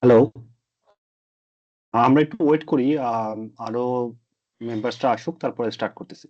Hello. আমরা একটু wait করি। আরো মেম্বার্সরা আসুক তারপরে স্টার্ট করতেছি।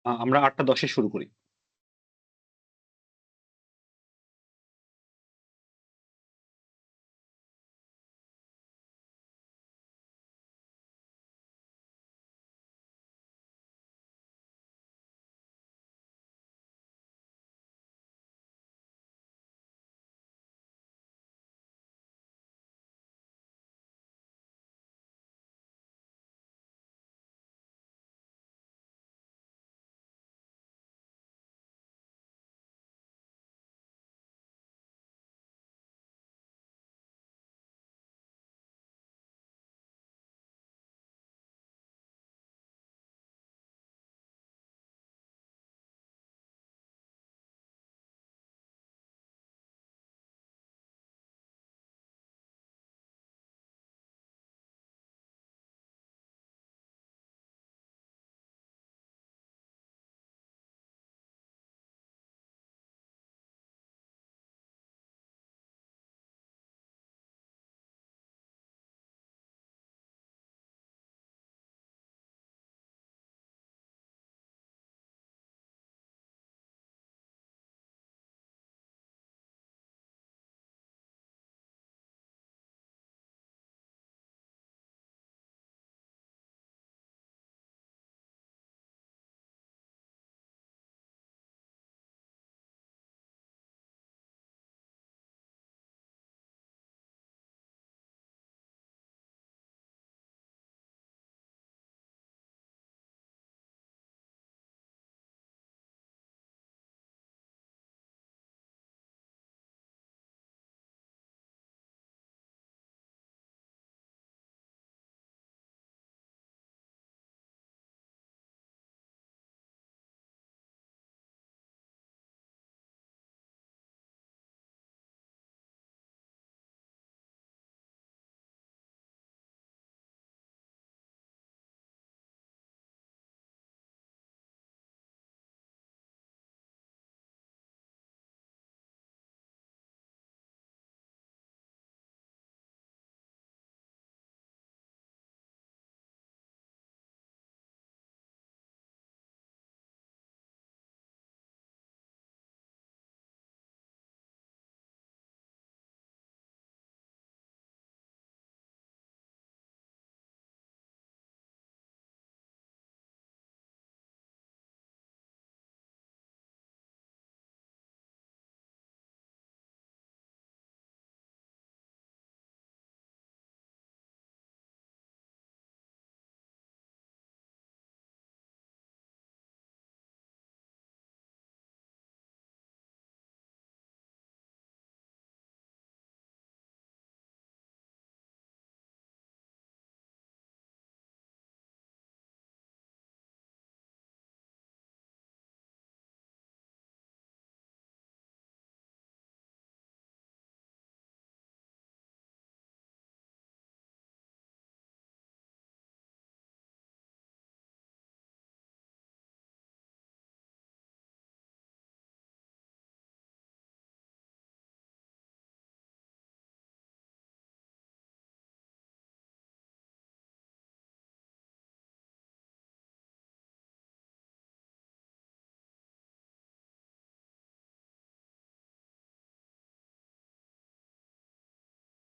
আমরা ৮:১০ এ শুরু করি।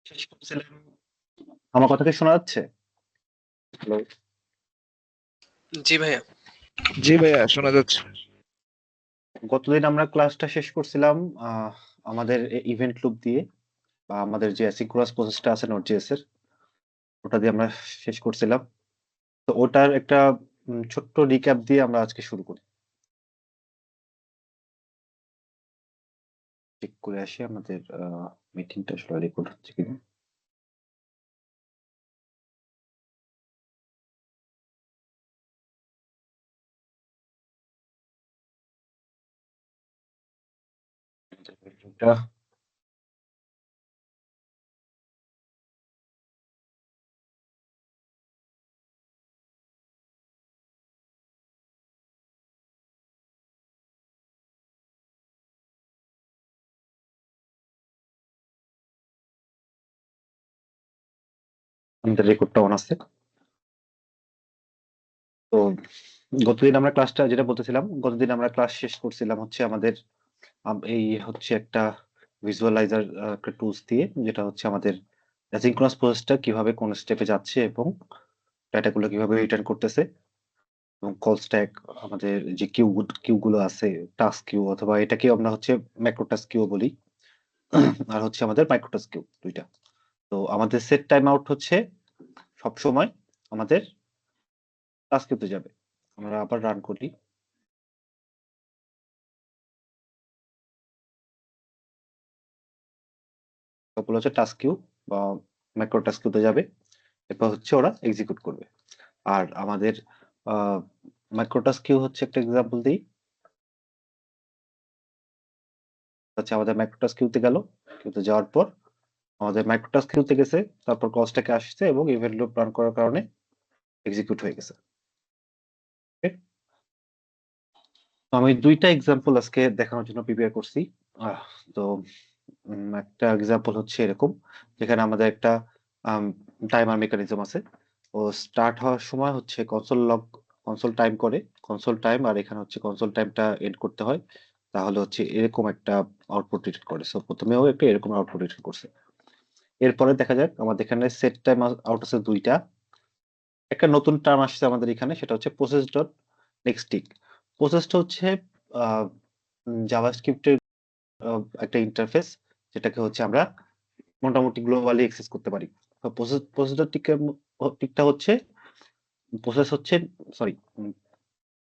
শেষ করছিলাম। আমার কথা কি শোনা যাচ্ছে? হ্যালো। জি ভাইয়া। জি ভাইয়া, শোনা যাচ্ছে। গতদিন আমরা ক্লাসটা শেষ করছিলাম আমাদের ইভেন্ট লুপ দিয়ে, বা আমাদের যে অ্যাসিক্রোনাস প্রসেসটা আছে Node.js এর, ওটা দিয়ে আমরা শেষ করছিলাম। তো ওটার একটা ছোট্ট রিক্যাপ দিয়ে আমরা আজকে শুরু করি। চেক করে আসি আমাদের মিটিংটা আসলে রেকর্ড হচ্ছে কিনা। এটা আমাদের রেকর্ডটা অন আছে। তো গতদিন আমরা ক্লাসটা যেটা বলতেছিলাম, গতদিন আমরা ক্লাস শেষ করছিলাম হচ্ছে আমাদের এই হচ্ছে একটা ভিজুয়ালাইজার একটা টুলস দিয়ে, যেটা হচ্ছে আমাদের অ্যাসিঙ্ক্রোনাস প্রসেসটা কিভাবে কোন স্টেপে যাচ্ছে এবং ডাটাগুলো কিভাবে রিটার্ন করতেছে, এবং কল স্ট্যাক, আমাদের যে কিউ গুলো আছে, টাস্ক কিউ, অথবা এটাকে আমরা হচ্ছে ম্যাক্রো টাস্ক কিউ বলি, আর হচ্ছে আমাদের মাইক্রো টাস্ক কিউ, দুইটা। তো আমাদের সেট টাইম আউট হচ্ছে সব সময় আমাদের টাস্ক কিউতে যাবে। আমরা আবার রান করি। সবগুলো হচ্ছে টাস্ক কিউ বা ম্যাক্রো টাস্ক কিউতে যাবে, এরপর হচ্ছে ওরা এক্সিকিউট করবে। আর আমাদের মাইক্রো টাস্ক কিউ হচ্ছে একটা এক্সাম্পল দিই। আচ্ছা, আমাদের মাইক্রো টাস্ক কিউতে গেল, কিউতে যাওয়ার পর আমাদের মাইক্রো টাস্ক কিউতে গেছে, তারপর কলসটাকে আসছে এবং ইভেন্ট লুপ রান করার কারণে এক্সিকিউট হয়ে গেছে। Okay? তো আমি দুইটা এক্সাম্পল আজকে দেখানোর জন্য প্রিপেয়ার করছি। তো একটা এক্সাম্পল হচ্ছে এরকম, যেখানে আমাদের একটা টাইমার মেকানিজম আছে। ও স্টার্ট হওয়ার সময় হচ্ছে কনসোল টাইম করে, কনসোল টাইম, আর এখানে হচ্ছে কনসোল টাইমটা এন্ড করতে হয়, তাহলে হচ্ছে এরকম একটা আউটপুট রিটার্ন করে। সো প্রথমেও একটা এরকম আউটপুট রিটার্ন করছে। এরপরে দেখা যাক আমাদের এখানে সেট টাইম আউট আছে দুইটা। একটা নতুন টার্ম আসছে আমাদের এখানে, সেটা হচ্ছে প্রসেস ডট নেক্সট টিক। প্রসেসটা হচ্ছে জাভাস্ক্রিপ্টের একটা ইন্টারফেস, যেটাকে হচ্ছে আমরা মোটামুটি গ্লোবালি অ্যাক্সেস করতে পারি। প্রসেসর টিকটা হচ্ছে প্রসেস হচ্ছে সরি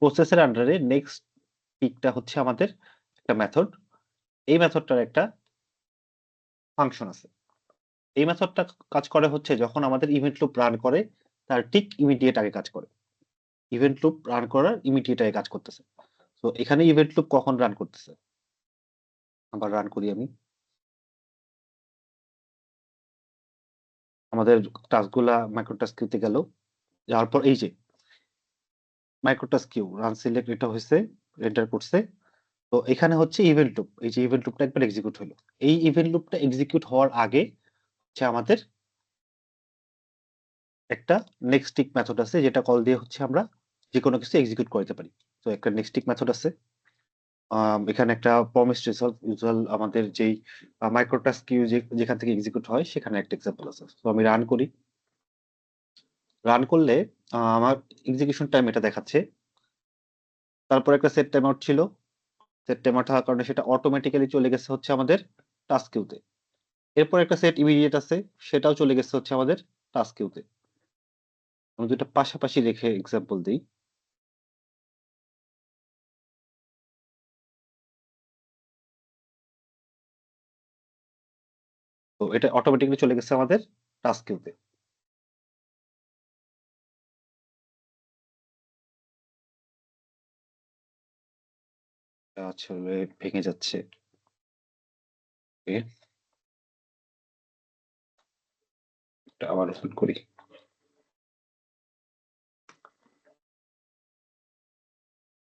প্রসেসের আন্ডারে নেক্সট টিকটা হচ্ছে আমাদের একটা মেথড। এই মেথডটার একটা ফাংশন আছে। এই মেথডটা কাজ করে হচ্ছে যখন আমাদের ইভেন্ট লুপ রান করে, তার ঠিক ইমিডিয়েট আগে কাজ করে। ইভেন্ট লুপ রান করার ইমিডিয়েট আগে কাজ করতেছে। তো এখানে ইভেন্ট লুপ কখন রান করতেছে, আবার রান করি আমি। আমাদের টাস্কগুলা মাইক্রো টাস্ক কিউতে গেল, যাওয়ার পর এই যে micro task queue run select, এটা হয়েছে, এন্টার করছে। তো এখানে হচ্ছে ইভেন্ট লুপ, এই যে ইভেন্ট লুপটা একবার এক্সিকিউট হলো। এই ইভেন্ট লুপটা এক্সিকিউট হওয়ার আগে হচ্ছে আমাদের একটা নেক্সট টিক মেথড আছে, যেটা কল দিয়ে হচ্ছে আমরা যে কোনো কিছু এক্সিকিউট করতে পারি। তো একটা নেক্সট টিক মেথড আছে। এখানে একটা প্রমিস রেজাল্ট ইউজুয়াল আমাদের যেই মাইক্রো টাস্ক কিউ যেখান থেকে এক্সিকিউট হয়, সেখানে একটা এক্সাম্পল আছে। তো আমি রান করি। রান করলে আমার এক্সিকিউশন টাইম এটা দেখাচ্ছে। তারপর একটা সেট টাইম আউট ছিল। সেট টাইম আউট হওয়ার কারণে সেটা অটোমেটিক্যালি চলে গেছে হচ্ছে আমাদের টাস্ক কিউতে। এরপর একটা সেট ইমিডিয়েট আছে, সেটাও চলে গেছে হচ্ছে আমাদের টাস্ক কিউতে। আমি দুটো পাশাপাশি রেখে এক্সাম্পল দিই। তো এটা অটোমেটিক্যালি চলে গেছে আমাদের টাস্ক কিউতে। আসলে ভেঙে যাচ্ছে। Okay, এটা আবার ওপেন করি।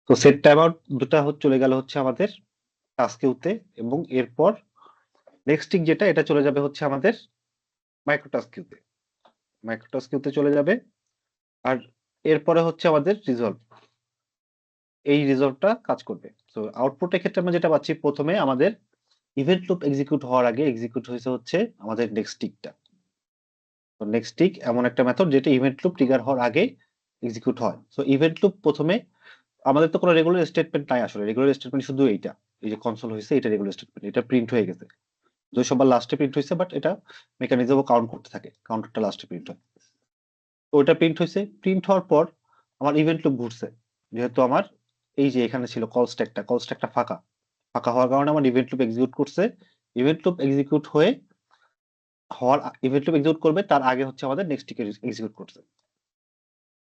তো সেট টাইম আউট দুটা চলে গেল হচ্ছে আমাদের টাস্ক কিউতে, এবং এরপর নেক্সট টিক যেটা, এটা চলে যাবে হচ্ছে আমাদের মাইক্রো টাস্ক কিউতে। মাইক্রো টাস্ক কিউতে চলে যাবে। আর এরপরে হচ্ছে আমাদের রিজলভ, এই রিজলভটা কাজ করবে। তো আউটপুটের ক্ষেত্রে আমরা যেটা পাচ্ছি, প্রথমে আমাদের ইভেন্ট লুপ এক্সিকিউট হওয়ার আগে এক্সিকিউট হয়েছে হচ্ছে আমাদের নেক্সট টিকটা। তো নেক্সট টিক এমন একটা মেথড যেটা ইভেন্ট লুপ ট্রিগার হওয়ার আগে এক্সিকিউট হয়। সো ইভেন্ট লুপ প্রথমে আমাদের তো কোনো রেগুলার স্টেটমেন্ট নাই, আসলে রেগুলার স্টেটমেন্ট শুধু এইটা, এই যে কনসোল হয়েছে এটা রেগুলার স্টেটমেন্ট, এটা প্রিন্ট হয়ে গেছে, তো সবার লাস্টে প্রিন্ট হয়েছে, বাট এটা মেকানিজমও কাউন্ট করতে থাকে, কাউন্টারটা লাস্টে প্রিন্ট হয়। তো ওইটা প্রিন্ট হয়েছে, প্রিন্ট হওয়ার পর আমার ইভেন্ট লুপ ঘুরছে, যেহেতু আমার এই যে এখানে ছিল কল স্ট্যাকটা ফাঁকা, ফাঁকা হওয়ার কারণে আমার ইভেন্ট লুপ এক্সিকিউট করছে। Event loop execute event loop execute করবে তার আগে হচ্ছে আমাদের নেক্সট টিক এক্সিকিউট করছে,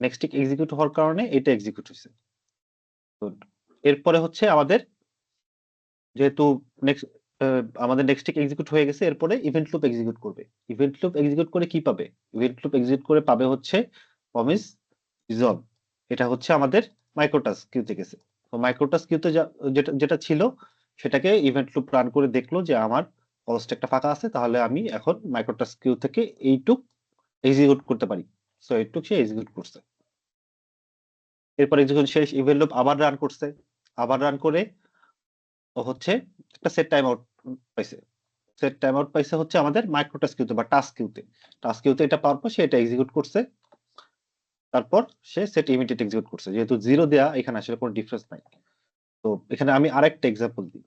নেক্সট টিক এক্সিকিউট হওয়ার কারণে এটা এক্সিকিউট হয়েছে। তো এরপরে হচ্ছে আমাদের যেহেতু নেক্সট আমাদের নেক্সট টিক এক্সিকিউট হয়ে গেছে, এরপরে ইভেন্ট লুপ এক্সিকিউট করবে। ইভেন্ট লুপ এক্সিকিউট করে কি পাবে? ইভেন্ট লুপ এক্সিকিউট করে পাবে হচ্ছে প্রমিস রিজলভ। এটা হচ্ছে আমাদের মাইক্রোটাস্ক কিউতে গেছে। তো মাইক্রোটাস্ক কিউতে যেটা যেটা ছিল সেটাকে ইভেন্ট লুপ রান করে দেখলো যে আমার কল স্ট্যাকটা ফাঁকা আছে, তাহলে আমি এখন মাইক্রোটাস্ক কিউ থেকে এইটুক এক্সিকিউট করতে পারি। সো এইটুক সে এক্সিকিউট করছে। এরপর এক্সিকিউশন শেষ, ইভেন্ট লুপ আবার রান করছে, আবার রান করে ও হচ্ছে একটা সেট টাইম আউট পাইছে। সেট টাইম আউট পাইছে হচ্ছে আমাদের মাইক্রোটাস্ক কিউতে বা টাস্ক কিউতে। টাস্ক কিউতে এটা পাওয়ার পর সে এটা এক্সিকিউট করছে, তারপর সে সেট ইমিডিয়েট এক্সিকিউট করছে। যেহেতু জিরো দেয়া, এখানে আসলে কোনো ডিফারেন্স নাই। তো এখানে আমি আরেকটা এক্সাম্পল দিই।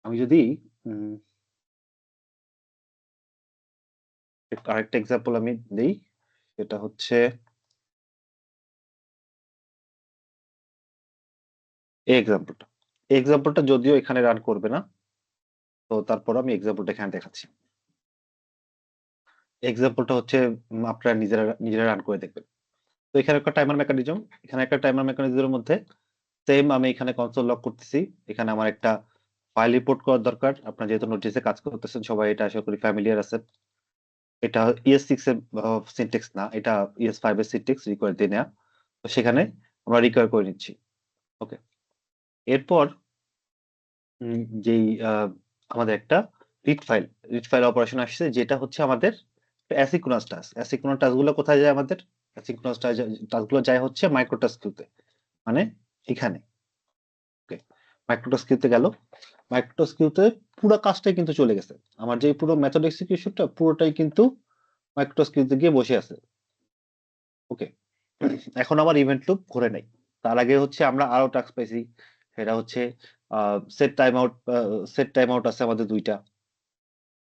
আমি যদি আরেকটা এক্সাম্পল আমি দিই, সেটা হচ্ছে এই এক্সাম্পলটা। এই এক্সাম্পলটা যদিও এখানে রান করবে না, তো তারপর আমি এক্সাম্পলটা এখানে দেখাচ্ছি। এক্সাম্পলটা হচ্ছে আপনারা নিজেরা নিজেরা রান করে দেখবেন। তো এখানে একটা টাইমার মেকানিজম, এখানে একটা টাইমার মেকানিজমের মধ্যে সেম আমি এখানে কনসোল লক করতেছি। এখানে আমার একটা ফাইল রিপোর্ট করার দরকার। আপনারা যেহেতু নোটিসে কাজ করতেছেন সবাই এটা আশা করি ফ্যামিলিয়ার আছে। এটা ES6 এর সিনট্যাক্স না, এটা ES5 এর সিনট্যাক্স রিকোয়ার দিয়ে নেওয়া। তো সেখানে আমরা রিকোয়ার করে নিচ্ছি। ওকে, এরপর যেই আমাদের একটা রিড ফাইল অপারেশন আসছে, যেটা হচ্ছে আমাদের অ্যাসিক্রোনাস টাস্ক। অ্যাসিক্রোনাস টাস্কগুলো কোথায় যায়? আমাদের অ্যাসিক্রোনাস টাস্কগুলো যায় হচ্ছে মাইক্রোটাস্ক কিউতে, মানে এখানে। ওকে, মাইক্রোটাস্ক কিউতে গেল, মাইক্রোটাস্ক কিউতে পুরো কাজটাই কিন্তু চলে গেছে। আমার যে পুরো মেথড এক্সিকিউশনটা পুরোটাই কিন্তু মাইক্রোটাস্ক কিউতে গিয়ে বসে আছে। ওকে, এখন আমার ইভেন্ট লুপ ঘুরে নাই। তার আগে হচ্ছে আমরা আরো টাস্ক পাইছি, সেটা হচ্ছে সেট টাইম আউট আছে আমাদের দুইটা।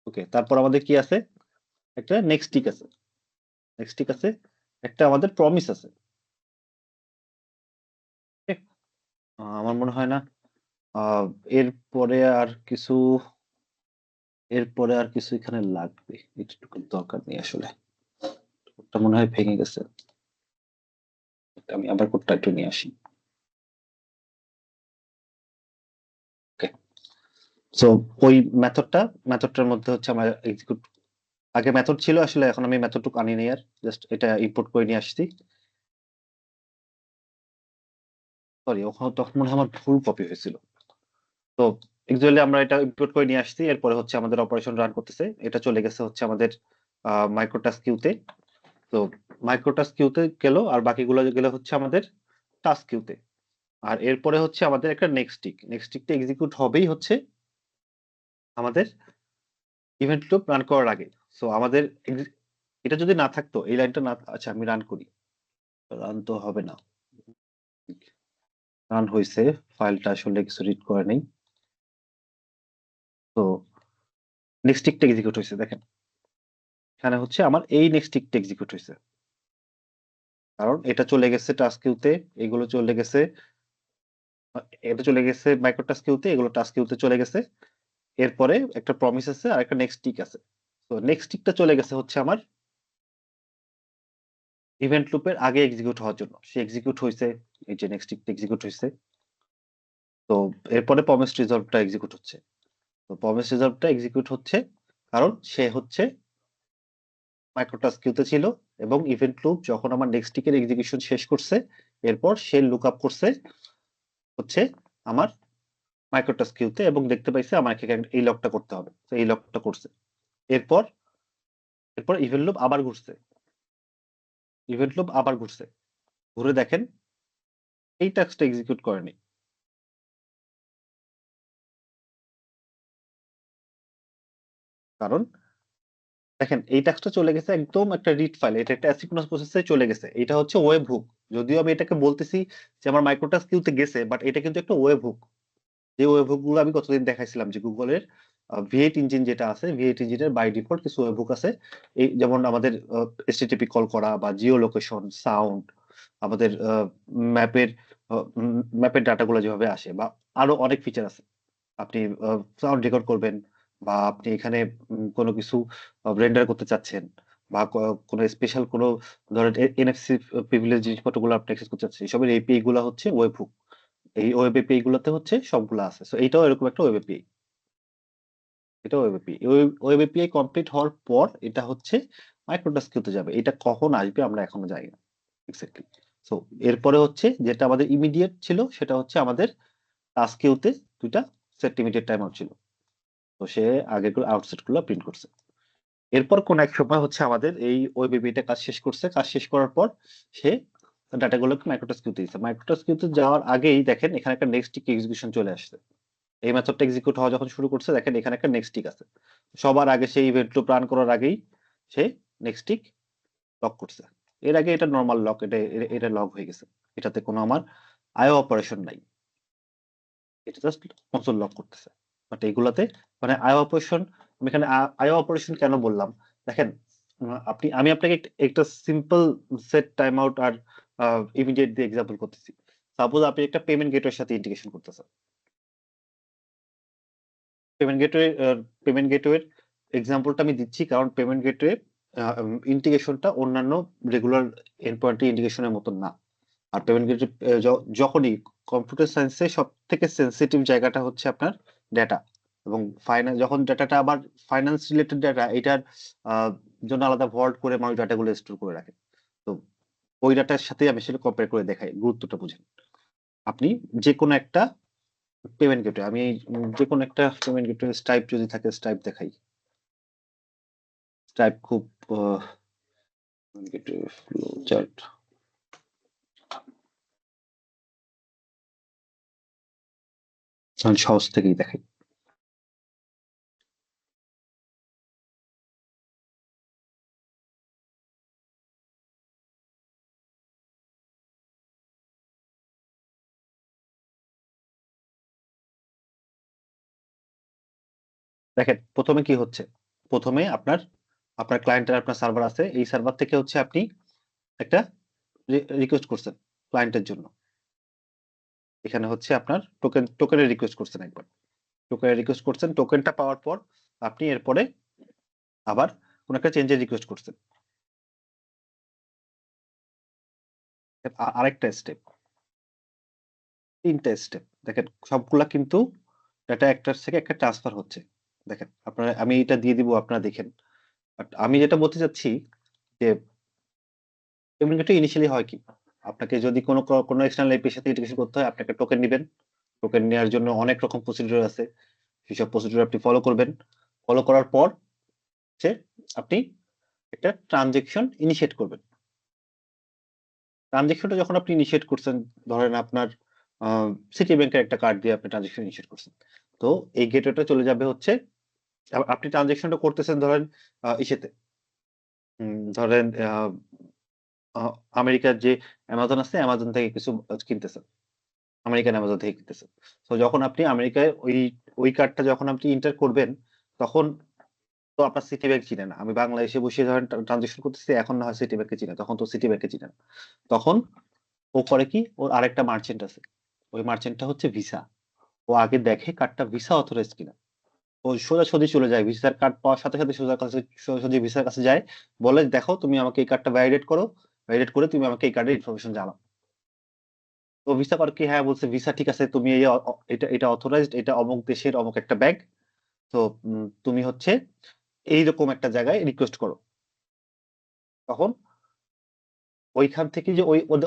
ওকে, তারপর আমাদের কি আছে? একটা নেক্সট টিক আছে, নেক্সট টিক আছে, একটা আমাদের প্রমিস আছে। Okay? আমার মনে হয় না আহ, এরপরে আর কিছু এরপরে আর কিছু এখানে লাগবে, এটুকু দরকার নেই আসলে। ওটা মনে হয় ভেঙে গেছে, আমি আবার কোডটা একটু নিয়ে আসি। ওকে, সো ওই মেথডটার মধ্যে হচ্ছে আমরা এক্সিকিউট, আগে মেথড ছিল আসলে, এখন আমি মেথডটুকু আনি নাই, আর জাস্ট এটা ইম্পোর্ট করে নিয়ে আসছি। সরি, ওখানে তখন মনে হয় আমার ভুল কপি হয়েছিল। তো অ্যাকচুয়ালি আমরা এটা ইম্পোর্ট করে নিয়ে আসছি, এরপরে হচ্ছে আমাদের অপারেশন রান করতেছে, এটা চলে গেছে হচ্ছে আমাদের মাইক্রোটাস্ক কিউতে। তো মাইক্রোটাস্ক কিউতে গেল, আর বাকিগুলো গেলে হচ্ছে আমাদের টাস্ক কিউতে। আর এরপরে হচ্ছে আমাদের একটা নেক্সট টিকটা এক্সিকিউট হবেই হচ্ছে আমাদের ইভেন্ট লুপ রান করার আগে। সো আমাদের এটা যদি না থাকতো, এই লাইনটা না, আচ্ছা আমি রান করি, রান তো হবে না, রান হয়েছে, ফাইলটা আসলে কিছু রিড করে নেই। তো নেক্সট টিকটা এক্সিকিউট হয়েছে, দেখেন এখানে হচ্ছে আমার এই নেক্সট টিকটা এক্সিকিউট হয়েছে, কারণ এটা চলে গেছে টাস্ক কিউতে, এগুলো চলে গেছে, এটা চলে গেছে মাইক্রোটাস্ক কিউতে, এগুলো টাস্ক কিউতে চলে গেছে। এরপরে একটা প্রমিস আছে আর একটা নেক্সট টিক আছে। তো নেক্সট টিকটা চলে গেছে হচ্ছে আমার ইভেন্ট লুপের আগে এক্সিকিউট হওয়ার জন্য, সে এক্সিকিউট হয়েছে, এই যে নেক্সট টিকটা এক্সিকিউট হয়েছে। তো এরপরে প্রমিস রিজলভটা এক্সিকিউট হচ্ছে। তো প্রমিস রিজলভটা এক্সিকিউট হচ্ছে কারণ সে হচ্ছে মাইক্রোটাস্ক কিউতে ছিল, এবং ইভেন্ট লুপ যখন আমার নেক্সট টিকের এক্সিকিউশন শেষ করছে, এরপর সে লুক আপ করছে হচ্ছে আমার মাইক্রোটাস্ক কিউতে, এবং দেখতে পাইছে আমাকে এই লকটা করতে হবে, তো এই লকটা করছে। এরপর এরপর ইভেন্ট লুপ আবার ঘুরছে, ঘুরে দেখেন এই টাস্কটা এক্সিকিউট করেনি, কারণ দেখেন এই টাস্কটা চলে গেছে একদম একটা রিড ফাইল, এটা একটা অ্যাসিঙ্ক্রোনাস প্রসেসে চলে গেছে। এটা হচ্ছে ওয়েব হুক। যদিও আমি এটাকে বলতেছি যে আমার মাইক্রোটাস্ক কিউতে গেছে, বাট এটা কিন্তু একটা ওয়েব হুক। যে ওয়েব হুক গুলো আমি গতদিন দেখাইছিলাম যে গুগলের V8 ইঞ্জিন যেটা আছে, V8 ইঞ্জিনের বাই ডিফল্ট কিছু ওয়েব হুক আছে। এই যেমন আমাদের HTTP কল করা বা জিও লোকেশন, সাউন্ড, আমাদের ম্যাপের ম্যাপের ডাটাগুলো যেভাবে আসে, বা আরো অনেক ফিচার আছে। আপনি সাউন্ড রেকর্ড করবেন, বা আপনি এখানে কোনো কিছু রেন্ডার করতে চাচ্ছেন, বা কোনো স্পেশাল কোনো ধরেন NFC প্রিভিলেজ জিনিসপত্রগুলো আপনি অ্যাক্সেস করতে চাচ্ছেন, এসবের API গুলা হচ্ছে ওয়েব হুক। এই ওয়েব এপিআই গুলোতে হচ্ছে সবগুলো আছে। সো এইটাও এরকম একটা ওয়েব এপিআই। এটা web API. Web API complete হওয়ার পর এটা হচ্ছে মাইক্রোটাস্ক কিউতে যাবে। এটা কখন আসবে আমরা এখনো জানি না এক্স্যাক্টলি। সো এরপরে হচ্ছে যেটা আমাদের ইমিডিয়েট ছিল সেটা হচ্ছে আমাদের টাস্ক কিউতে দুইটা সেট ইমিডিয়েট টাইম আউট ছিল। তো সে আগের আউটসেট গুলো প্রিন্ট করছে। এরপর কোন এক সময় হচ্ছে আমাদের এই ওয়েব এপিআইটা কাজ শেষ করছে। কাজ শেষ করার পর সে ডাটাগুলোকে মাইক্রোটাস্ক কিউতে দিচ্ছে। মাইক্রোটাস্ক কিউতে যাওয়ার আগেই দেখেন এখানে একটা নেক্সট টিক এক্সিকিউশন চলে আসছে। এই মেথডটা এক্সিকিউট হওয়া যখন শুরু করছে, দেখেন এখানে একটা নেক্সট টিক আছে। সবার আগে সেই ইভেন্ট লুপ রান করার আগেই সে নেক্সট টিক লক করছে। এর আগে এটা নরমাল লক, এটা লক হয়ে গেছে। এটাতে কোনো আমার আইও অপারেশন নাই। এটা জাস্ট কনসোল লক করতেছে। বাট এইগুলাতে মানে আইও অপারেশন, আমি এখানে আইও অপারেশন কেন বললাম? দেখেন আমি আপনাকে একটা সিম্পল সেট টাইম আউট আর ইমিডিয়েট দিয়ে এক্সাম্পল করতেছি। সাপোজ আপনি একটা পেমেন্ট গেটওয়ের সাথে ইন্টিগ্রেশন করতেছেন। পেমেন্ট গেটওয়ের এক্সাম্পলটা আমি দিচ্ছি কারণ পেমেন্ট গেটওয়ে ইন্টিগ্রেশনটা অন্যান্য রেগুলার এন্ডপয়েন্ট ইন্টিগ্রেশনের মতন না। আর পেমেন্ট গেটওয়ে যখনই কম্পিউটার সায়েন্সে সব থেকে সেন্সিটিভ জায়গাটা হচ্ছে আপনার ডেটা, এবং ফাইন্যান্স যখন ডেটাটা আবার ফাইন্যান্স রিলেটেড ডেটা, এটার জন্য আলাদা ভল্ট করে মানুষ ডাটাগুলো স্টোর করে রাখে। তো ওই ডাটার সাথে আমি সেটা কম্পেয়ার করে দেখাই, গুরুত্বটা বুঝেন। আপনি যে কোনো একটা পেমেন্ট গেটওয়ে, আমি যে কোনো একটা পেমেন্ট গেটওয়ে স্ট্রাইপ যদি থাকে স্ট্রাইপ দেখাই। স্ট্রাইপ খুব গেটওয়ে ফ্লো চার্ট। সহজ থেকেই দেখাই। দেখেন প্রথমে কি হচ্ছে, প্রথমে আপনার আপনার ক্লায়েন্টের আপনার সার্ভার আছে, এই সার্ভার থেকে হচ্ছে আপনি একটা রিকোয়েস্ট করছেন ক্লায়েন্টের জন্য। এখানে হচ্ছে আপনার টোকেনের রিকোয়েস্ট করছেন, একবার টোকেনের রিকোয়েস্ট করছেন। টোকেনটা পাওয়ার পর আপনি এরপরে আবার কোন একটা চেঞ্জের রিকোয়েস্ট করছেন। আরেকটা স্টেপ, তিনটা স্টেপ। দেখেন সবগুলা কিন্তু ডাটা একটার থেকে একটা ট্রান্সফার হচ্ছে। দেখেন আপনারা, আমি এটা দিয়ে দিব আপনারা দেখেন। বাট আমি যেটা বলতে চাচ্ছি যে পেমেন্টটা ইনিশিয়ালি হয় কি, আপনাকে যদি কোনো এক্সটার্নাল এপির সাথে ইন্টিগ্রেশন করতে হয়, আপনি একটা টোকেন নিবেন। টোকেন নেওয়ার জন্য অনেক রকম প্রসিডিউর আছে। সেসব প্রসিডিউর আপনি ফলো করবেন। ফলো করার পর হচ্ছে আপনি একটা ট্রানজেকশন ইনিশিয়েট করবেন। ট্রানজেকশনটা যখন আপনি ইনিশিয়েট করছেন, ধরেন আপনার সিটি ব্যাংকের একটা কার্ড দিয়ে আপনি ট্রানজেকশন ইনিশিয়েট করছেন। তো এই গেটওয়েটা চলে যাবে হচ্ছে, আপনি ট্রানজেকশনটা করতেছেন ধরেন ইসেতে, ধরেন আমেরিকার যে অ্যামাজন আছে, অ্যামাজন থেকে কিছু কিনতেছেন, আমেরিকান অ্যামাজন থেকে কিনতেছেন। তো যখন আপনি আমেরিকায় ওই কার্ডটা যখন আপনি এন্টার করবেন, তখন তো আপনার সিটি ব্যাংক চিনে না। আমি বাংলাদেশে বসে ধরেন ট্রানজেকশন করতেছি, এখন না হয় সিটি ব্যাংকে চিনে, তখন তো সিটি ব্যাংকে চিনে না। তখন ও করে কি, ওর আরেকটা মার্চেন্ট আছে। ওই মার্চেন্টটা হচ্ছে ভিসা। ও আগে দেখে কার্ডটা ভিসা অথরাইজড কিনা। ও সোজাসুজি চলে যায় ভিসার কার্ড পাওয়ার সাথে সাথে সোজাসুজি ভিসার কাছে যায়, বলে দেখো তুমি আমাকে এই কার্ডটা ভ্যালিডেট করো, ভ্যালিডেট করে তুমি আমাকে এই কার্ডের ইনফরমেশন জানাও। তো ভিসা পার কি, হ্যাঁ বলছে ভিসা ঠিক আছে, তুমি এই এটা এটা অথরাইজড, এটা অমুক দেশের অমুক একটা ব্যাংক। তো তুমি হচ্ছে এইরকম একটা জায়গায় রিকোয়েস্ট করো। তখন ওইখান থেকে যে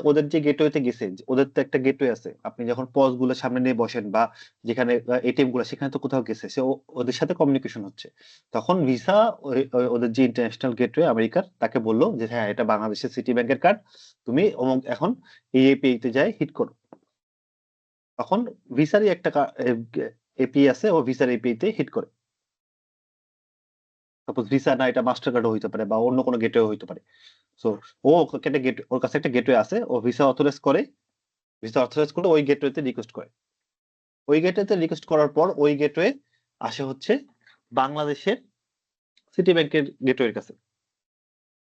ওদের যে গেটওয়েতে গেছে, ওদের তো একটা গেটওয়ে আছে। আপনি যখন পজ গুলো সামনে নিয়ে বসেন বা যেখানে এটিএম গুলো, সেখানে তো কোথাও গেছে, সে ওদের সাথে কমিউনিকেশন হচ্ছে। তখন ভিসা ওদের যে ইন্টারন্যাশনাল গেটওয়ে আমেরিকার, তাকে বললো যে হ্যাঁ এটা বাংলাদেশের সিটি ব্যাংকের কার্ড, তুমি অমুক এখন এই এপিআই তে যাই হিট করো। তখন ভিসারই একটা এপিআই আছে, ও ভিসার এপিআই তে হিট করে। সাপোজ ভিসা না, এটা মাস্টার কার্ডও হইতে পারে বা অন্য কোনো গেটওয়ে হইতে পারে। সো ওর কাছে একটা গেটওয়ে আছে, ও ভিসা অথরাইজ করে, ভিসা অথরাইজ করলে ওই গেটওয়েতে রিকোয়েস্ট করে, ওই গেটওয়েতে রিকোয়েস্ট করার পর ওই গেটওয়ে আসে হচ্ছে বাংলাদেশের সিটি ব্যাংকের গেটওয়ের কাছে।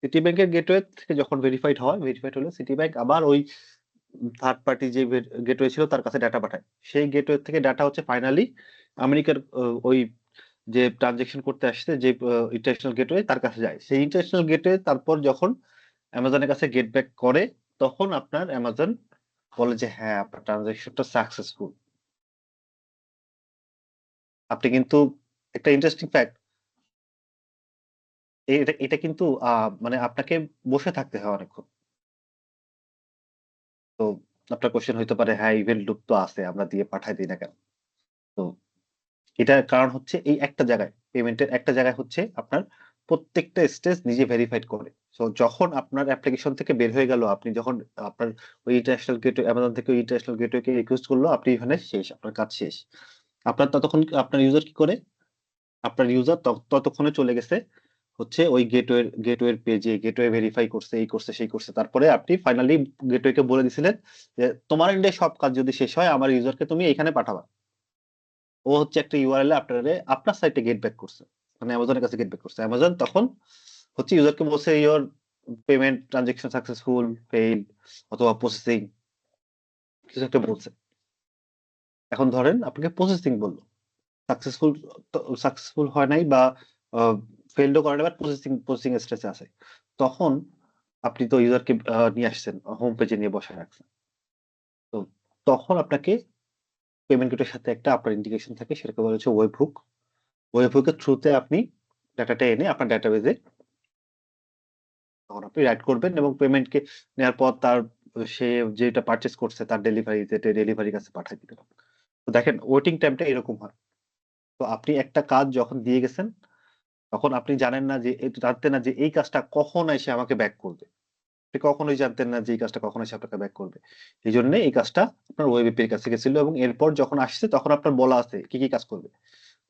সিটি ব্যাংকের গেটওয়ে থেকে যখন ভেরিফাইড হলে সিটি ব্যাংক আবার ওই থার্ড পার্টি যে গেটওয়ে ছিল তার কাছে ডাটা পাঠায়। সেই গেটওয়ে থেকে ডাটা হচ্ছে ফাইনালি আমেরিকার ওই যে ট্রানজেকশন করতে আসছে যে ইন্টারন্যাশনাল গেটওয়ে তার কাছে যায়। সেই ইন্টারন্যাশনাল গেটওয়ে তারপর যখন অ্যামাজনের কাছে গেট ব্যাক করে, তখন আপনার অ্যামাজন বলে যে হ্যাঁ, আপনার ট্রানজেকশনটা সাকসেসফুল। আপনি কিন্তু একটা ইন্টারেস্টিং ফ্যাক্ট, এটা এটা কিন্তু মানে আপনাকে বসে থাকতে হয় অনেকক্ষণ। তো আপনার কোশ্চেন হইতে পারে, হ্যাঁ ইভেন্ট লুপ তো আছে, আমরা দিয়ে পাঠাই দিই না কেন? তো এটার কারণ হচ্ছে এই একটা জায়গায়, পেমেন্টের একটা জায়গায় হচ্ছে আপনার প্রত্যেকটা স্টেজ নিজে ভেরিফাইড করে। সো যখন আপনার অ্যাপ্লিকেশন থেকে বের হয়ে গেল, আপনি যখন আপনার ওই ইন্টারন্যাশনাল গেটওয়ে, অ্যামাজন থেকে ওই ইন্টারন্যাশনাল গেটওয়েকে রিকোয়েস্ট করলো, আপনি এখানে শেষ, আপনার কাজ শেষ। আপনার ততক্ষণ আপনার ইউজার কি করে, আপনার ইউজার ততক্ষণে চলে গেছে হচ্ছে ওই গেটওয়ের পেজে, গেটওয়ে ভেরিফাই করছে, এই করছে সেই করছে। তারপরে আপনি ফাইনালি গেটওয়েকে বলে দিছিলেন যে তোমার এন্ডে সব কাজ যদি শেষ হয়, আমার ইউজারকে তুমি এখানে পাঠাবা। ও হচ্ছে একটা ইউআরএল এ আপনার সাইটে গেট ব্যাক করছে, মানে অ্যামাজনের কাছে গেট ব্যাক করছে। অ্যামাজন তখন হচ্ছে ইউজারকে বলছে your payment transaction successful, fail অথবা প্রসেসিং, কিছু একটা বলছে। এখন ধরেন আপনাকে প্রসেসিং বলল, সাকসেসফুল সাকসেসফুল হয় নাই বা ফেইলও করে নাই, বাট প্রসেসিং স্টেজে আছে। তখন আপনি তো ইউজারকে নিয়ে আসছেন, হোম পেজে নিয়ে বসায় রাখছেন। তো তখন আপনাকে পেমেন্ট গেটের সাথে একটা আপনার ইন্টিগ্রেশন থাকে, সেটাকে বলা হচ্ছে ওয়েব হুক। ওয়েব হুকের থ্রুতে আপনি ডাটাটা এনে আপনার ডাটাবেজে তখন আপনি রাইট করবেন এবং পেমেন্টকে নেওয়ার পর তার সে যেটা পারচেজ করছে তার ডেলিভারি কাছে পাঠিয়ে দিবেন। তো দেখেন ওয়েটিং টাইমটা এরকম হয়। তো আপনি একটা কাজ যখন দিয়ে গেছেন, তখন আপনি জানতেন না যে এই কাজটা কখন এসে আমাকে ব্যাক করবে। আপনি কখনোই জানতেন না যে এই কাজটা কখন এসে আপনাকে ব্যাক করবে। এইজন্য এই কাজটা আপনার ওয়েব এপির কাছে গেছিল এবং এরপর যখন আসছে তখন আপনার বলা আছে কি, কি কাজ করবে।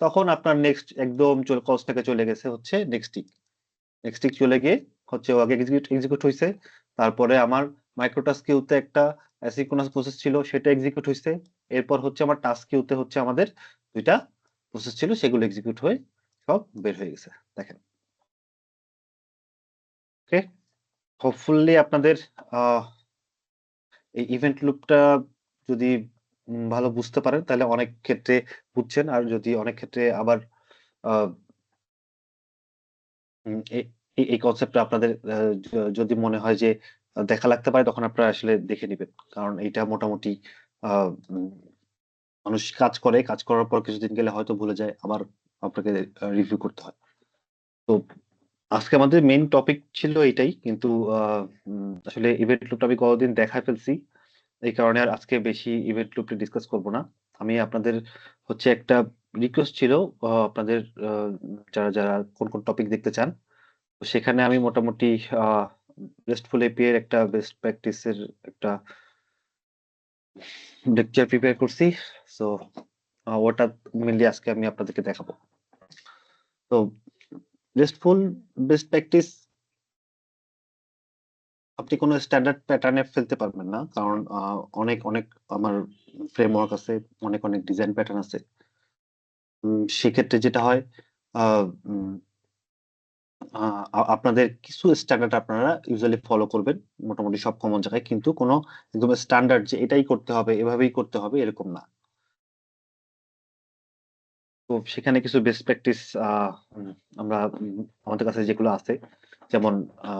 তখন আপনার নেক্সট একদম কজটাকে চলে গেছে হচ্ছে নেক্সট উইক চলে গিয়ে হচ্ছে ও আগে এক্সিকিউট হইছে। তারপরে আমার মাইক্রোটাস্ক কিউতে একটা অ্যাসিঙ্ক্রোনাস প্রসেস ছিল, সেটা এক্সিকিউট হইছে। এরপর হচ্ছে আমার টাস্ক কিউতে হচ্ছে আমাদের ২ টা প্রসেস ছিল, সেগুলো এক্সিকিউট হয়ে সব বের হয়ে গেছে। দেখেন। ওকে? হোপফুলি আপনাদের আ এই ইভেন্ট লুপটা যদি ভালো বুঝতে পারেন তাহলে অনেক ক্ষেত্রে বুঝছেন। আর যদি অনেক ক্ষেত্রে আবার আ উম এ এই কনসেপ্টটা আপনাদের যদি মনে হয় যে দেখা লাগতে পারে, তখন আপনারা আসলে দেখে নিবেন। কারণ এইটা মোটামুটি আ উম মানুষ কাজ করে, কাজ করার পর কিছুদিন গেলে হয়তো ভুলে যায়। আবার আপনাকে রিভিউ করতে হয়। তো আজকে আমাদের মেইন টপিক ছিল এটাই। কিন্তু আ আসলে ইভেন্ট লুপটা আমি গতদিন দেখায় ফেলছি। এই কারণে আর আজকে বেশি ইভেন্ট লুপ নিয়ে ডিসকাস করব না। আমি আপনাদের হচ্ছে একটা রিকোয়েস্ট ছিল, আপনাদের আ যারা কোন টপিক দেখতে চান। তো সেখানে আমি মোটামুটি আ RESTful API এর একটা বেস্ট প্র্যাকটিস এর একটা লেকচার প্রিপেয়ার করছি। সো ওটা মেইনলি আজকে আমি আপনাদেরকে দেখাবো। তো RESTful বেস্ট প্র্যাকটিস আপনি কোন স্ট্যান্ডার্ড প্যাটার্ন এ ফেলতে পারবেন না। কারণ অনেক আমার ফ্রেমওয়ার্ক আছে, অনেক ডিজাইন প্যাটার্ন আছে। সেক্ষেত্রে যেটা হয়, আ উম আ আপনাদের কিছু স্ট্যান্ডার্ড আপনারা ইউজুয়ালি ফলো করবেন মোটামুটি সব কমন জায়গায়। কিন্তু কোন একদম স্ট্যান্ডার্ড যে এটাই করতে হবে, এভাবেই করতে হবে এরকম না। তো সেখানে কিছু বেস্ট প্র্যাকটিস আ উম আমরা আমাদের কাছে যেগুলো আছে, যেমন আ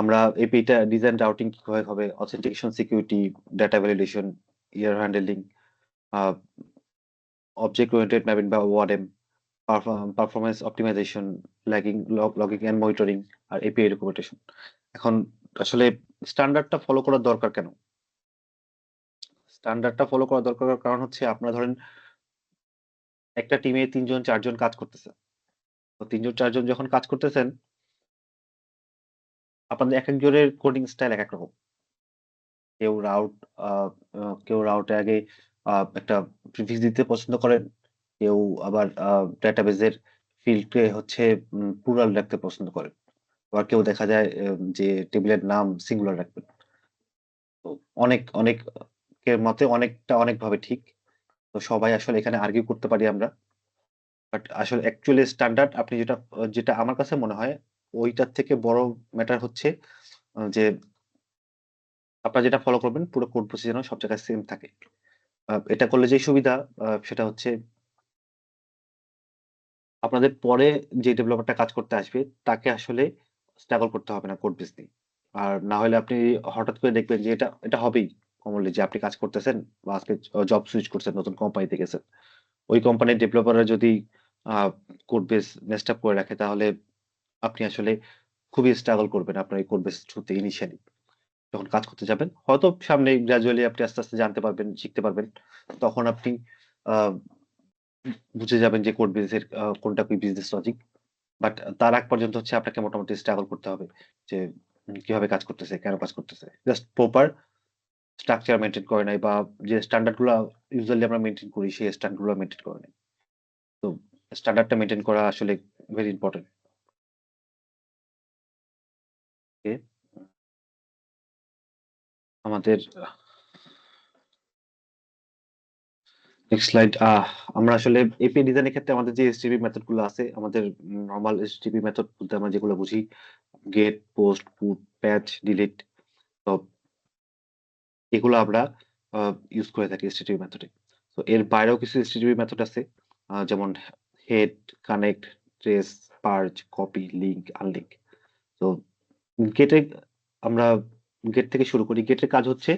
আমরা এপিটা ডিজাইন রাউটিং কিভাবে হবে, authentication, security, data validation, error handling, uh object oriented mapping বা ORM, performance optimisation, logging and monitoring আর এপিআই ডকুমেন্টেশন। এখন আসলে স্ট্যান্ডার্ডটা ফলো করার দরকার কেন? স্ট্যান্ডার্ডটা ফলো করার দরকার কারণ হচ্ছে আপনারা ধরেন একটা টিমে ৩ জন ৪ জন কাজ করতেছে। তো ৩ জন ৪ জন যখন কাজ করতেছেন, আপনাদের একেকজনের কোডিং স্টাইল একেক রকম। কেউ রাউট আ আ কেউ রাউটে আগে একটা প্রিফিক্স দিতে পছন্দ করেন। কেউ আবার ডেটাবেজের ফিল্ডকে হচ্ছে প্লুরাল রাখতে পছন্দ করেন। আবার কেউ দেখা যায় যে টেবিলের নাম সিঙ্গুলার রাখবেন। তো অনেক এর মতে অনেকটা অনেকভাবে ঠিক। তো সবাই আসলে এখানে আর্গুই করতে পারি আমরা। বাট আসলে অ্যাকচুয়ালি স্ট্যান্ডার্ড আপনি যেটা আমার কাছে মনে হয় ওইটার থেকে বড় ম্যাটার হচ্ছে যে আপনারা যেটা ফলো করবেন পুরো কোড প্রসেস যেন সব জায়গায় সেম থাকে। এটা করলে যে সুবিধা সেটা হচ্ছে আপনাদের পরে যে ডেভেলপারটা কাজ করতে আসবে তাকে আসলে স্ট্রাগল করতে হবে না কোড বেস নিয়ে। আর না হলে আপনি হঠাৎ করে দেখবেন যে এটা হবেই কমনলি যে আপনি কাজ করতেছেন বা আজকে জব সুইচ করছেন, নতুন কোম্পানিতে গেছেন। ওই কোম্পানির ডেভেলপাররা যদি কোড বেস মেসড আপ করে রাখে তাহলে আপনি আসলে খুবই স্ট্রাগল করবেন আপনার এই কোড বেস থ্রুতে ইনিশিয়ালি। যখন কাজ করতে যাবেন, হয়তো সামনে গ্র্যাজুয়ালি আপনি আস্তে, আস্তে জানতে পারবেন, শিখতে পারবেন। তখন আপনি আ বুঝে যাবেন যে কোড বেস এর কোনটা কি বিজনেস লজিক। বাট তার আগ পর্যন্ত হচ্ছে আপনাকে মোটামুটি স্ট্রাগল করতে হবে। যে কিভাবে কাজ করতেছে, কেন কাজ করতেছে। জাস্ট প্রপার স্ট্রাকচার মেইনটেইন করে নাই বা যে স্ট্যান্ডার্ড গুলা ইউজুয়ালি আমরা মেইনটেইন করি সেই স্ট্যান্ডার্ড গুলো মেইনটেইন করে নাই। তো স্ট্যান্ডার্ডটা মেইনটেইন করা আসলে ভেরি ইম্পোর্টেন্ট। ওকে? আমাদের নেক্সট স্লাইড। আমরা আসলে এপিআই ডিজাইনের ক্ষেত্রে আমাদের যে HTTP মেথড গুলো আছে, আমাদের নরমাল HTTP মেথড বলতে আমরা যেগুলো বুঝি গেট, পোস্ট, পুট, প্যাচ, ডিলিট। তো এগুলো আমরা ইউজ করে থাকি HTTP মেথডে। তো এর বাইরেও কিছু HTTP মেথড আছে। যেমন head, connect, trace, purge, copy, link, unlink. তো গেটে আমরা গেট থেকে শুরু করি। গেটের কাজ হচ্ছে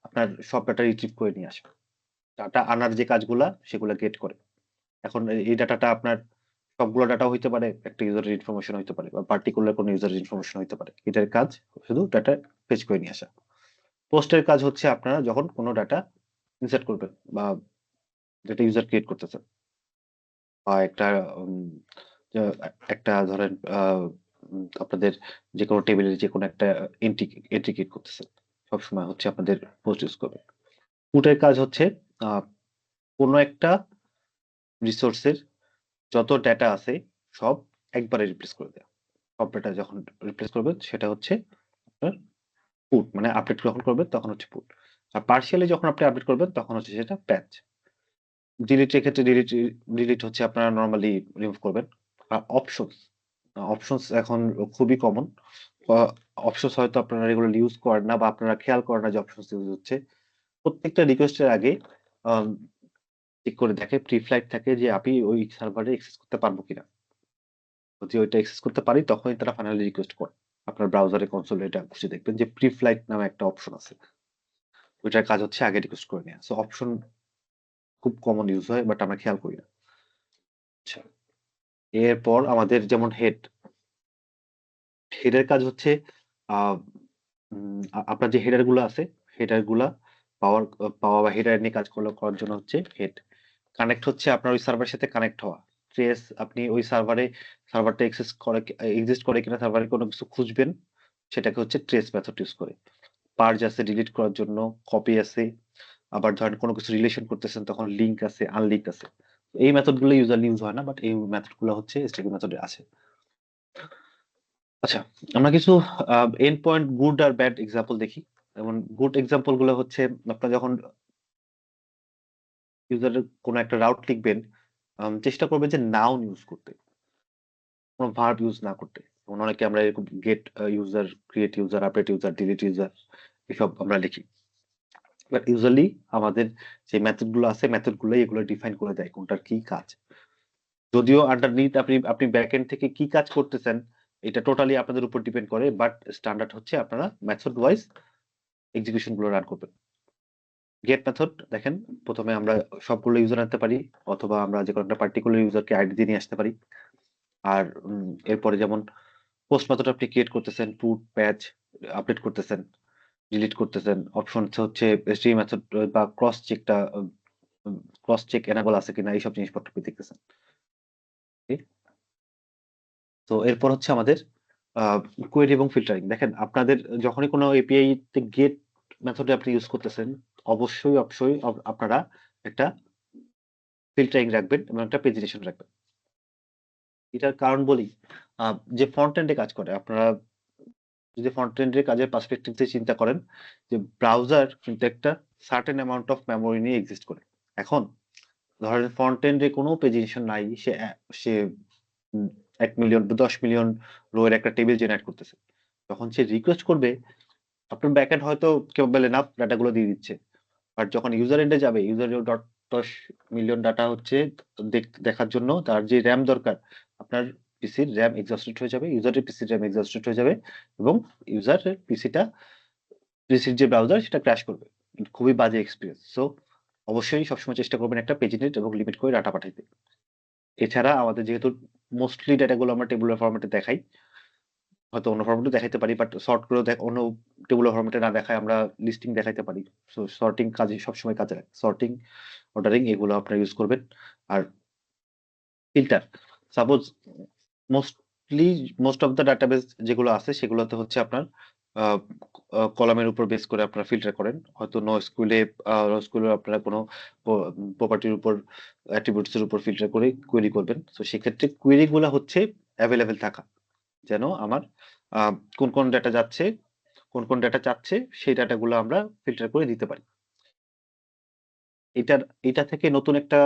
আপনার সব ডাটা রিট্রিভ করে নিয়ে আসা। ডাটা আনার যে কাজগুলা সেগুলা গেট করে। এখন এই ডাটাটা আপনার সবগুলো ডাটা হইতে পারে, একটা ইউজারের ইনফরমেশন হইতে পারে বা পার্টিকুলার কোনো ইউজারের ইনফরমেশন হইতে পারে। এটার কাজ শুধু ডাটা ফেচ করে নিয়ে আসা। পোস্টের কাজ হচ্ছে আপনারা যখন কোনো ডাটা ইনসার্ট করবেন বা যেটা ইউজার ক্রিয়েট করতেছেন বা উম যে একটা ধরেন আপনাদের যেকোনো টেবিলের যেকোনো একটা এন্ট্রি ক্রিয়েট করতেছেন। সবসময় হচ্ছে আপনাদের পোস্ট ইউজ করবেন। পুটের কাজ হচ্ছে আ কোনো একটা রিসোর্সের যত ডেটা আছে সব একবারে রিপ্লেস করে দেয়া। সব ডেটা যখন রিপ্লেস করবেন সেটা হচ্ছে আপনার পুট মানে আপডেট যখন করবেন তখন হচ্ছে পুট। আর পার্শিয়ালি যখন আপনি আপডেট করবেন তখন হচ্ছে সেটা প্যাচ। ডিলিট এর ক্ষেত্রে ডিলিট হচ্ছে আপনারা নরমালি রিমুভ করবেন। আর অপশনস এখন খুবই কমন। আ অপশনস হয়তো আপনারা রেগুলারলি ইউজ করেন না বা আপনারা খেয়াল করেন না যে অপশনস ইউজ হচ্ছে। প্রত্যেকটা রিকোয়েস্টের আগে আম চেক করে দেখে প্রি ফ্লাইট থাকে যে আমি ওই সার্ভারে অ্যাক্সেস করতে পারবো কিনা। যদি ওইটা অ্যাক্সেস করতে পারি তখনই তারা ফাইনালি রিকোয়েস্ট করে। আপনার ব্রাউজারে কনসোলে এটা খুঁজে দেখবেন যে প্রি ফ্লাইট নামে একটা অপশন আছে। ওইটার কাজ হচ্ছে আগে রিকোয়েস্ট করে নেয়া। সো অপশন খুব কমন ইউজ হয় বাট আমরা খেয়াল করি না। আচ্ছা। এরপর আমাদের যেমন হেডের কাজ হচ্ছে আ আপনার যে হেডার গুলা আছে, হেডার গুলা পাওয়া বা হেডার নিয়ে কাজ করার জন্য হচ্ছে হেড। কানেক্ট হচ্ছে আপনার ওই সার্ভারের সাথে কানেক্ট হওয়া। ট্রেস আপনি ওই সার্ভারটা এক্সিস্ট করে কিনা সার্ভারে কোনো কিছু খুঁজবেন, সেটাকে হচ্ছে ট্রেস মেথড ইউজ করে। পার্জ আছে ডিলিট করার জন্য, কপি আছে। আবার ধরেন কোনো কিছু রিলেশন করতেছেন তখন লিঙ্ক আছে, আনলিঙ্ক আছে। এই মেথড গুলো ইউজুয়ালি ইউজ হয় না বাট এই মেথড গুলো হচ্ছে HTTP মেথডে আছে। আচ্ছা, আমরা কিছু এন্ড পয়েন্ট গুড আর ব্যাড এক্সাম্পল দেখি। যেমন গুড এক্সাম্পল গুলো হচ্ছে আপনার যখন ইউজারের কোনো একটা রাউট লিখবেন, চেষ্টা করবেন যে নাউন ইউজ করতে। কোনো ভার্ব ইউজ না করতে। যেমন অনেকে আমরা এরকম get user, create user, update user, delete user এসব আমরা লিখি। বাট ইউজুয়ালি আমাদের যে মেথড গুলো আছে মেথড গুলোই এগুলো ডিফাইন করে দেয় কোনটার কি কাজ। যদিও আন্ডারনিথ আপনি ব্যাকএন্ড থেকে কি কাজ করতেছেন এটা টোটালি আপনাদের উপর ডিপেন্ড করে বাট স্ট্যান্ডার্ড হচ্ছে আপনারা মেথড ওয়াইজ এক্সিকিউশন গুলো রান করবেন। গেট মেথড দেখেন প্রথমে আমরা সবগুলো ইউজার আনতে পারি অথবা আমরা যেকোনো একটা পার্টিকুলার ইউজারকে আইডি দিয়ে নিয়ে আসতে পারি। আর এরপরে যেমন পোস্ট মেথড আপনি ক্রিয়েট করতেছেন, পুট, প্যাচ, আপডেট করতেছেন, ডিলিট করতেছেন। অপশন হচ্ছে HTTP মেথড বা ক্রস চেক এনাবল আছে কিনা এইসব জিনিসপত্র আপনি দেখতেছেন। ঠিক? তো এরপর হচ্ছে আমাদের কোয়েরি এবং ফিল্টারিং। দেখেন আপনাদের যখনই কোনো এপিআই তে গেট মেথড আপনি ইউজ করতেছেন, অবশ্যই আপনারা একটা ফিল্টারিং রাখবেন এবং একটা পেজিনেশন রাখবেন। এটার কারণ বলি, যে ফ্রন্ট এন্ডে কাজ করে, আপনারা যদি ফ্রন্ট এন্ডের কাজের পার্সপেক্টিভ থেকে চিন্তা করেন, যে ব্রাউজার কিন্তু একটা সার্টেন অ্যামাউন্ট অফ মেমোরি নিয়ে এক্সিস্ট করে। এখন ধরেন ফ্রন্ট এন্ডে কোনো পেজিনেশন নাই, সে 1 মিলিয়ন বা 10 মিলিয়ন রো এর একটা টেবিল জেনারেট করতেছে। যখন সে রিকোয়েস্ট করবে, আপনার ব্যাকএন্ড হয়তো কেবল এনাফ ডাটাগুলো দিয়ে দিচ্ছে। বাট যখন ইউজার এন্ডে যাবে, ইউজারের 10 মিলিয়ন ডাটা হচ্ছে দেখার জন্য তার যে র্যাম দরকার, আপনার পিসির র্যাম এক্সস্টেড হয়ে যাবে, ইউজারের পিসির র্যাম এক্সস্টেড হয়ে যাবে, এবং ইউজারের পিসির যে ব্রাউজার সেটা ক্র্যাশ করবে। খুবই বাজে এক্সপিরিয়েন্স। সো অবশ্যই সবসময় চেষ্টা করবেন একটা পেজ ইউনিট এবং লিমিট করে ডাটা পাঠাইতে। এছাড়া আমাদের যেহেতু মোস্টলি ডাটাগুলো আমরা টেবুলার ফরম্যাটে দেখাই, হয়তো অন্য ফরম্যাটে দেখাইতে পারি, বাট সর্ট করে অন্য টেবুলার ফরম্যাটে না দেখায় আমরা লিস্টিং দেখাইতে পারি। সো সর্টিং কাজে সবসময় কাজে লাগে। সর্টিং, অর্ডারিং এগুলো আপনারা ইউজ করবেন। আর filter, suppose most of the database যেগুলো আছে সেগুলোতে হচ্ছে আপনার কলামের উপর বেস করে আপনারা ফিল্টার করেন। হয়তো নো স্কুলে আপনারা কোনো প্রপার্টির উপর, অ্যাট্রিবিউটস এর উপর ফিল্টার করে কোয়েরি করবেন। তো সেক্ষেত্রে কোয়েরি গুলো হচ্ছে অ্যাভেলেবেল থাকা, যেন আমার কোন কোন ডাটা যাচ্ছে, কোন কোন ডাটা চাচ্ছে, সেই ডাটাগুলো আমরা ফিল্টার করে দিতে পারি। এটা থেকে নতুন একটা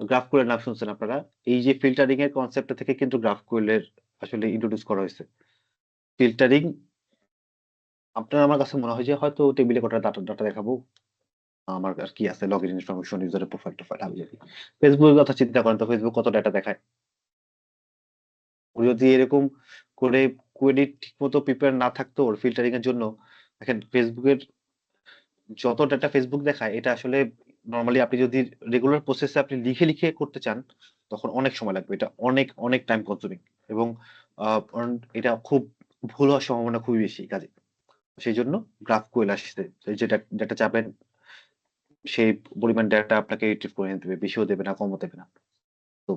গ্রাফকুয়েল নাম শুনছেন আপনারা। এই যে ফিল্টারিং এর কনসেপ্ট থেকে কিন্তু গ্রাফকুয়েলের আসলে ইন্ট্রোডিউস করা হয়েছে। ফিল্টারিং, আপনার আমার কাছে মনে হয় যে হয়তো টেবিলে কটা ডাটা দেখাবো, আমার আর কি আছে, লগইন ইনফরমেশন, ইউজারের প্রোফাইল হাবিজাবি। ফেসবুকের কথা চিন্তা করেন তো, ফেসবুক কত ডাটা দেখায়। ও যদি এরকম করে কোয়েরি ঠিকমতো প্রিপেয়ার না থাকতো ওর ফিল্টারিং এর জন্য, দেখেন ফেসবুকের যত ডাটা ফেসবুক দেখায়, এটা আসলে নরমালি আপনি যদি রেগুলার প্রসেসে আপনি লিখে লিখে করতে চান, তখন অনেক সময় লাগবে। এটা অনেক অনেক টাইম কনজিউমিং, এবং কারণ এটা খুব ভুল হওয়ার সম্ভাবনা খুবই বেশি কাজে। সেই জন্য গ্রাফকুয়েল আসছে, যেটা ডাটা চাপেন সেই পরিমাণ ডাটা আপনাকে রিট্রিভ করে নিতে দেবে, বেশিও দেবে না, কমও দেবে না। তো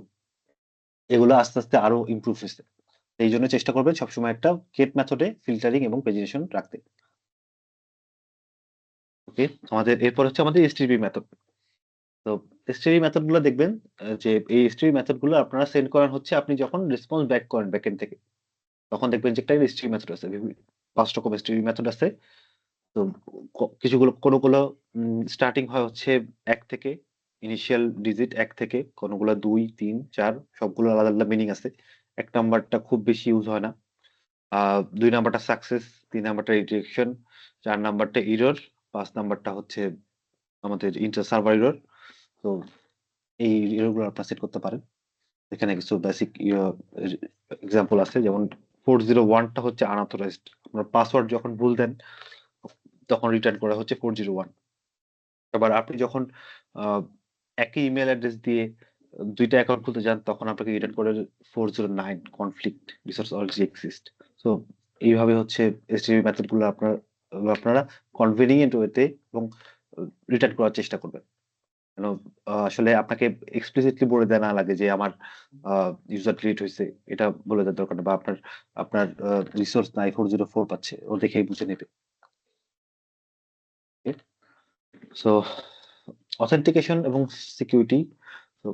এগুলো আস্তে আস্তে আরো ইমপ্রুভ হয়েছে। এই জন্য চেষ্টা করবেন সবসময় একটা গেট মেথডে ফিল্টারিং এবং পেজিনেশন রাখতে। ওকে, এরপর হচ্ছে আমাদের এসটিপি মেথড। তো এসটিপি মেথড গুলো দেখবেন, যে এই এসটিপি মেথড গুলো আপনারা সেন্ড করার হচ্ছে আপনি যখন রেসপন্স ব্যাক করেন ব্যাকএন্ড থেকে, তখন দেখবেন যে একটা এসটিপি মেথড আছে, 5 রকম এসটিপি মেথড আছে। তো কোনগুলো স্টার্টিং হয় হচ্ছে 1 থেকে, ইনিশিয়াল ডিজিট 1 থেকে, কোনগুলো 2, 3, 4, সবগুলো আলাদা আলাদা মিনিং আছে। 1 নাম্বারটা খুব বেশি ইউজ হয় না। 2 নাম্বারটা সাকসেস, 3 নাম্বারটা রিজেকশন, 4 নাম্বারটা এরর, 5 নাম্বারটা হচ্ছে আমাদের ইন্টার সার্ভার এরর। তো এই এরর গুলো আপনারা সেট করতে পারেন। এখানে কিছু বেসিক এক্সাম্পল আছে, যেমন 401 টা হচ্ছে আনঅথরাইজড। আপনার পাসওয়ার্ড যখন ভুল দেন, তখন রিটার্ন করা হচ্ছে 401। আবার আপনি যখন আহ, একই ইমেল অ্যাড্রেস দিয়ে 2টা অ্যাকাউন্ট খুলতে যান, তখন আপনাকে রিটার্ন করে 409, conflict resource already exist. So এইভাবে হচ্ছে এসটিপি মেথড গুলো আপনারা কনভিনিয়েন্ট ওয়েতে এবং রিটার্ন করার চেষ্টা করবেন, কেন আসলে আপনাকে এক্সপ্লিসিটলি বলে দেওয়া না লাগে যে আমার ইউজার ক্রিয়েট হয়েছে, এটা বলে দেওয়ার দরকার নেই, বা আপনার আপনার রিসোর্স নাই, 404 পাচ্ছে, ও দেখেই বুঝে নেবে। সো অথেন্টিকেশন এবং সিকিউরিটি। তো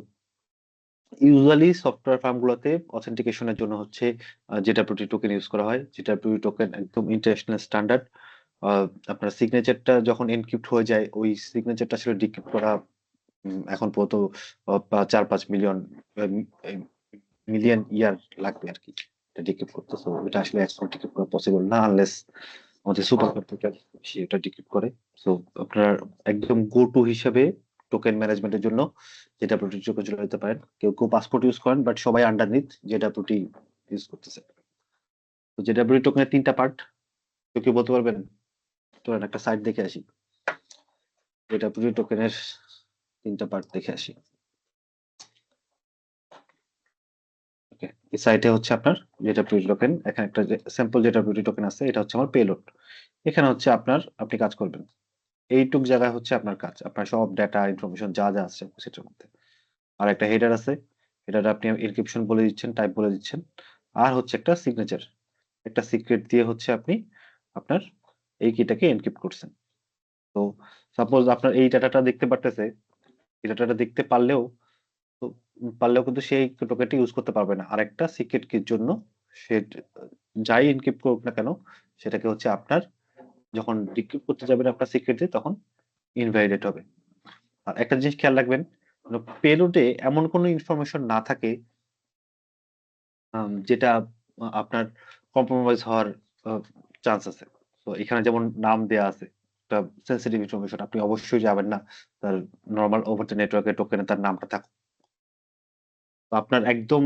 ইউজুয়ালি সফটওয়্যার ফার্ম গুলোতে অথেন্টিকেশনের জন্য হচ্ছে জেডাব্লিউটি টোকেন ইউজ করা হয়। জেডাব্লিউটি টোকেন একদম ইন্টারন্যাশনাল স্ট্যান্ডার্ড। আপনার সিগনেচারটা যখন এনক্রিপ্ট হয়ে যায়, ওই সিগনেচারটা আসলে ডিক্রিপ্ট করা এখন পর্যন্ত 4-5 মিলিয়ন ইয়ার লাগবে আর কি এটা ডিক্রিপ্ট করতে। সো এটা আসলে এখন ডিক্রিপ্ট করা পসিবল না, আনলেস আমাদের সুপার কম্পিউটার এটা ডিক্রিপ্ট করে। সো আপনার একদম গো টু হিসেবে টোকেন ম্যানেজমেন্টের জন্য জেডাব্লিউটি টোকেন চলে যেতে পারেন। কেউ কেউ পাসপোর্ট ইউজ করেন, বাট সবাই আন্ডারনিথ জেডাব্লিউটি ইউজ করতেছে। তো জেডাব্লিউটি টোকেনের 3টা পার্ট, কেউ কেউ বলতে পারবেন? তো একটা সাইট দেখে আসি, জেডাব্লিউটি টোকেনের 3টা পার্ট দেখে আসি। ওকে, এই সাইটে হচ্ছে আপনার জেডাব্লিউটি টোকেন, এখানে একটা স্যাম্পল জেডাব্লিউটি টোকেন আছে, এটা হচ্ছে আমার পেলোড। এখানে হচ্ছে আপনি কাজ করবেন, এইটুক জায়গায় হচ্ছে আপনার কাজ, আপনার সব ডেটা ইনফরমেশন যা যা আছে সেটার মধ্যে। আর একটা হেডার আছে, হেডারে আপনি এনক্রিপশন বলে দিচ্ছেন, টাইপ বলে দিচ্ছেন, আর হচ্ছে একটা সিগনেচার, একটা সিক্রেট দিয়ে হচ্ছে আপনি আপনার এই কিটাকে এনক্রিপ্ট করছেন। তো সাপোজ আপনার এই ডাটাটা দেখতে পারতেছে, এই ডাটাটা দেখতে পারলেও তো পারলেও কিন্তু সেই টোকেনটা ইউজ করতে পারবে না। আরেকটা সিক্রেট কির জন্য সে যাই এনক্রিপ্ট করুক না কেন, সেটাকে হচ্ছে আপনার যখন ডিক্রিপ্ট করতে যাবেন আপনার সিক্রেট দিয়ে, তখন ইনভ্যালিডেট হবে। আর একটা জিনিস খেয়াল রাখবেন, পেলোডে এমন কোনো ইনফরমেশন না থাকে যেটা আপনার কম্প্রোমাইজ হওয়ার চান্স আছে। তো এখানে যেমন নাম দেয়া আছে, একটা সেন্সিটিভ ইনফরমেশন, আপনি অবশ্যই যাবেন না তার নর্মাল ওভার দ্য নেটওয়ার্কের টোকেনে তার নামটা থাকুক। তো আপনার একদম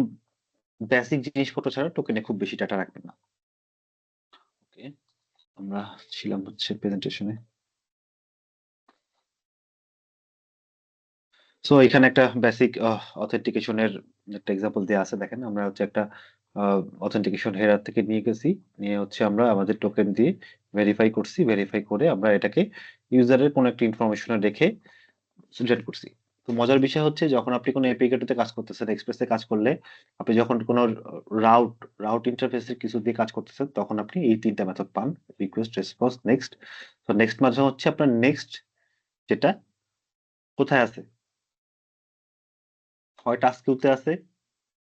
বেসিক জিনিসপত্র ছাড়া টোকেনে খুব বেশি ডাটা রাখবেন না। ওকে, আমরা ছিলাম হচ্ছে প্রেজেন্টেশনে। সো এখানে একটা বেসিক অথেন্টিকেশনের একটা এক্সাম্পল দেওয়া আছে। দেখেন আমরা হচ্ছে একটা অথেন্টিকেশন হেরার থেকে নিয়ে গেছি, নিয়ে হচ্ছে আমরা আমাদের টোকেন দিয়ে ভেরিফাই করছি, ভেরিফাই করে আমরা এটাকে ইউজারের কোনো একটা ইনফরমেশনে রেখে জেনারেট করছি। তো মজার বিষয় হচ্ছে, যখন আপনি কোনো এপিকে কাজ করতেছেন, এক্সপ্রেসে কাজ করলে, আপনি যখন কোনো রাউট রাউট ইন্টারফেসের কিছু দিয়ে কাজ করতেছেন, তখন আপনি এই তিনটা মেথড পান: রিকোয়েস্ট, রেসপন্স, নেক্সট। তো নেক্সট মাঝে হচ্ছে আপনার নেক্সট, যেটা কোথায় আছে, হয় টাস্ক কিউতে আছে,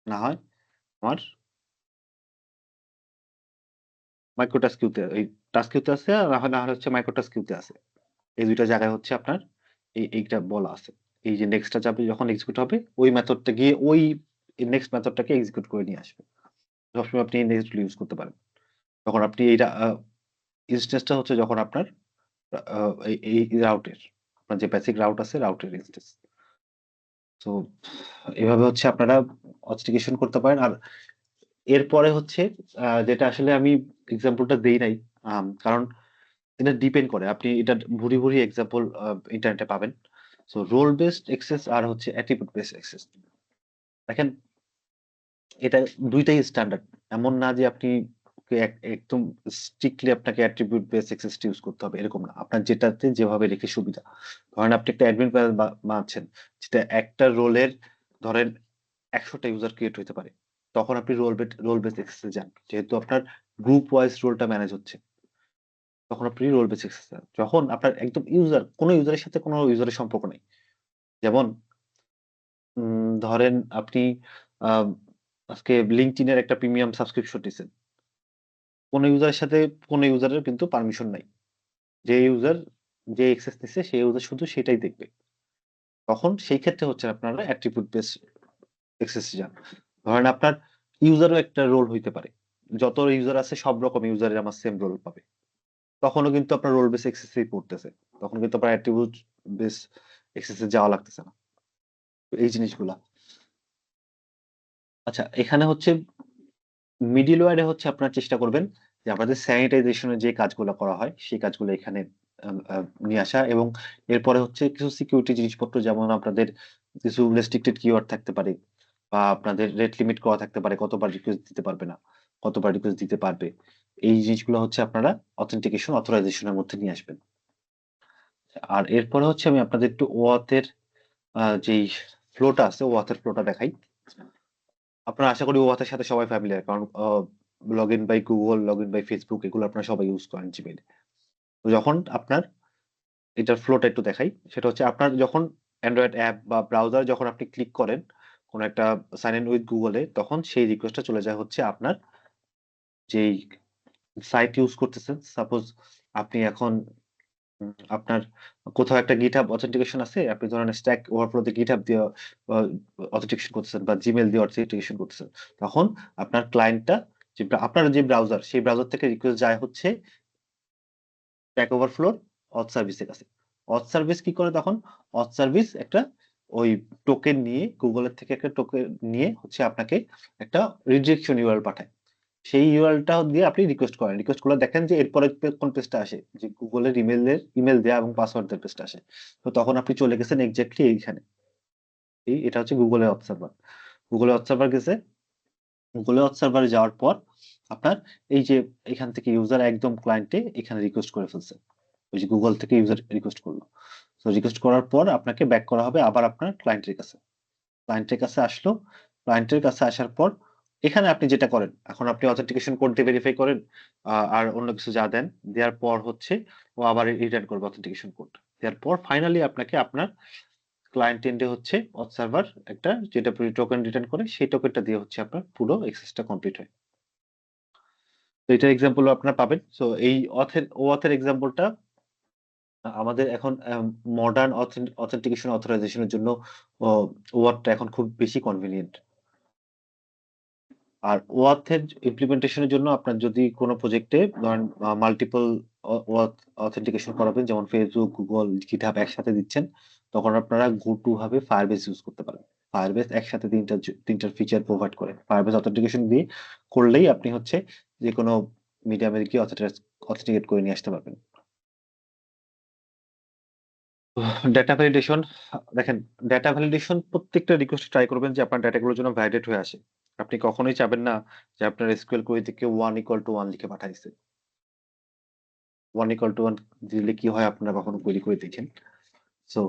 না হয় আমার মাইক্রোটাস্ক কিউতে, এই টাস্ক কিউতে আছে, আর না হলে হচ্ছে মাইক্রোটাস্ক কিউতে আছে। এই দুইটা জায়গায় হচ্ছে আপনার এইটা বলা আছে। এই যে নেক্সটটা যাবে, যখন এক্সিকিউট হবে, ওই মেথডটা গিয়ে ওই নেক্সট মেথডটাকে এক্সিকিউট করে নিয়ে আসবে। সবসময় আপনি নেক্সট ইউজ করতে পারেন। তখন আপনি এইটা ইনস্টেন্সটা হচ্ছে যখন আপনার এই রাউটের, আপনার যে বেসিক রাউট আছে, রাউটের ইনস্টেন্স। তো এভাবে হচ্ছে আপনারা অথেন্টিকেশন করতে পারেন। আর এরপরে হচ্ছে যেটা আসলে আমি এক্সাম্পলটা দেই নাই, কারণ এটা ডিপেন্ড করে, আপনি এটা ভুরি ভুরি এক্সাম্পল ইন্টারনেটে পাবেন। সো রোল বেসড অ্যাক্সেস আর হচ্ছে অ্যাট্রিবিউট বেসড অ্যাক্সেস, দেখেন এটা দুইটাই স্ট্যান্ডার্ড। এমন না যে আপনি একদম স্ট্রিক্টলি আপনাকে অ্যাট্রিবিউট বেসড অ্যাক্সেস ইউজ করতে হবে, এরকম না। আপনার যেটাতে যেভাবে রেখে সুবিধা। ধরেন আপনি একটা অ্যাডমিন প্যানেল বানাচ্ছেন, যেটা একটা রোলের ধরেন 100টা ইউজার ক্রিয়েট হতে পারে, তখন আপনি রোল বেসড অ্যাক্সেসে যান। যেহেতু আপনার গ্রুপ ওয়াইজ রোলটা ম্যানেজ হচ্ছে, তখন আপনি রোল বেসড অ্যাক্সেস যান। যখন আপনার একদম কোনো ইউজারের সাথে কোনো ইউজারের সম্পর্ক নেই, যেমন ধরেন আপনি আহ, আজকে লিঙ্কডইনের একটা প্রিমিয়াম সাবস্ক্রিপশন নিছেন, কোনো ইউজারের সাথে কোনো ইউজারের কিন্তু পারমিশন নাই। যে ইউজার যে অ্যাক্সেস নিচ্ছে, সেই ইউজার শুধু সেটাই দেখবে। তখন সেই ক্ষেত্রে হচ্ছে আপনারা অ্যাট্রিবিউট বেস অ্যাক্সেস যান। ধরেন আপনার ইউজারও একটা রোল হইতে পারে, যত ইউজার আছে সব রকম ইউজারের আমার সেম রোল পাবে, তখনও কিন্তু আপনার রোল বেস অ্যাক্সেসই পড়তেছে, তখন কিন্তু আপনার অ্যাট্রিবিউট বেস অ্যাক্সেসে যাওয়া লাগতেছে না। তো এই জিনিসগুলা। আচ্ছা, এখানে হচ্ছে মিডলওয়্যারে হচ্ছে আপনারা চেষ্টা করবেন যে আপনাদের স্যানিটাইজেশনের যে কাজগুলো করা হয়, সেই কাজগুলো এখানে নিয়ে আসা, এবং এরপরে হচ্ছে কিছু সিকিউরিটি জিনিসপত্র, যেমন আপনাদের কিছু রেস্ট্রিক্টেড কিওয়ার্ড থাকতে পারে, বা আপনাদের রেট লিমিট করা থাকতে পারে, কতবার রিকোয়েস্ট দিতে পারবে না, কতবার রিকোয়েস্ট দিতে পারবে। এই জিনিসগুলো হচ্ছে আপনারা অথেন্টিকেশন অথরাইজেশনের মধ্যে নিয়ে আসবেন। আর এরপরে হচ্ছে আমি আপনাদের একটু ওয়াথের যেই ফ্লোটা আছে, ওয়াথের ফ্লোটা দেখাই। আপনারা আশা করি ওয়াথের সাথে সবাই ফ্যামিলিয়ার, কারণ log in by Google, log in by Facebook, এগুলো আপনারা সবাই ইউজ করেন জিমেইলে। তো যখন আপনার এটার ফ্লোটা একটু দেখাই, সেটা হচ্ছে আপনার যখন অ্যান্ড্রয়েড অ্যাপ বা ব্রাউজার যখন আপনি ক্লিক করেন কোন একটা সাইন ইন উইথ গুগলে, তখন সেই রিকোয়েস্টটা চলে যায় হচ্ছে আপনার যেই সাইট ইউজ করতেছেন। সাপোজ আপনি এখন আপনার কোথাও একটা গিটহাব অথেন্টিকেশন আছে, আপনি ধরেন স্ট্যাক ওভারফ্লো দিয়ে গিটহাব দিয়ে অথেন্টিকেশন করতেছেন, বা জিমেল দিয়ে অথেন্টিকেশন করতেছেন, তখন আপনার ক্লায়েন্টটা, যে আপনার যে ব্রাউজার, সেই ব্রাউজার থেকে রিকোয়েস্ট যায় হচ্ছে স্ট্যাক ওভারফ্লোর অথ সার্ভিসের কাছে। অথ সার্ভিস কি করে তখন? অথ সার্ভিস একটা ওই টোকেন নিয়ে, গুগলের থেকে একটা টোকেন নিয়ে হচ্ছে আপনাকে একটা রিডিরেকশন ইউআরএল পাঠায়। সেই ইউআরএলটা দিয়ে আপনি রিকোয়েস্ট করেন, রিকোয়েস্ট করলে দেখেন যে এরপরে কোন পেজটা আসে, যে গুগলের ইমেল দেওয়া এবং পাসওয়ার্ড দেওয়ার পেজটা আসে। তো তখন আপনি চলে গেছেন এক্স্যাক্টলি এইখানে। এটা হচ্ছে গুগলের অথ সার্ভার। গুগলের অথ সার্ভার গেছে, গুগলের অথ সার্ভারে যাওয়ার পর আপনার এই যে এখান থেকে ইউজার একদম ক্লায়েন্টে এখানে রিকোয়েস্ট করে ফেলছে, ওই যে গুগল থেকে ইউজার রিকোয়েস্ট করলো। তো রিকোয়েস্ট করার পর আপনাকে ব্যাক করা হবে আবার আপনার ক্লায়েন্টের কাছে। ক্লায়েন্টের কাছে আসলো, ক্লায়েন্টের কাছে আসার পর এখানে আপনি যেটা করেন, এখন আপনি অথেন্টিকেশন কোড দিয়ে ভেরিফাই করেন, আর অন্য কিছু যা দেন, দেওয়ার পর হচ্ছে ও আবার রিটার্ন করবে অথেন্টিকেশন কোড। দেওয়ার পর ফাইনালি আপনাকে আপনার ক্লায়েন্ট এন্ডে হচ্ছে অথ সার্ভার একটা যেটা টোকেন রিটার্ন করে সেই টোকেনটা দিয়ে হচ্ছে আপনার পুরো এক্সেসটা কমপ্লিট হয়। তো এটার এক্সাম্পল আপনারা পাবেন। সো এই OAuth-এর এক্সাম্পলটা আমাদের এখন মডার্ন অথেন্টিকেশন অথরাইজেশনের জন্য OAuth-টা এখন খুব বেশি কনভিনিয়েন্ট। আর OAuth-এর ইমপ্লিমেন্টেশনের জন্য আপনার যদি কোনো প্রজেক্টে ধরেন মাল্টিপল OAuth অথেন্টিকেশন করাবেন, যেমন Facebook, Google, GitHub একসাথে দিচ্ছেন, তখন আপনারা গো টু ভাবে Firebase ইউজ করতে পারেন। Firebase একসাথে তিনটার ফিচার প্রোভাইড করে। Firebase অথেন্টিকেশন দিয়ে করলেই আপনি হচ্ছে যেকোনো মিডিয়ামে গিয়ে অথেন্টিকেট করে নিয়ে আসতে পারবেন। ডেটা ভ্যালিডেশন, দেখেন ডেটা ভ্যালিডেশন প্রত্যেকটা রিকোয়েস্ট ট্রাই করবেন যে আপনার ডেটাগুলোর জন্য ভ্যালিডেট হয়ে আসে। আপনি কখনোই চাবেন না যে আপনার SQL কোয়েরি থেকে 1 = 1 লিখে পাঠাইছে। 1 = 1 দিলে কি হয় আপনারা কখনো কোয়েরি করে দেখেন। সো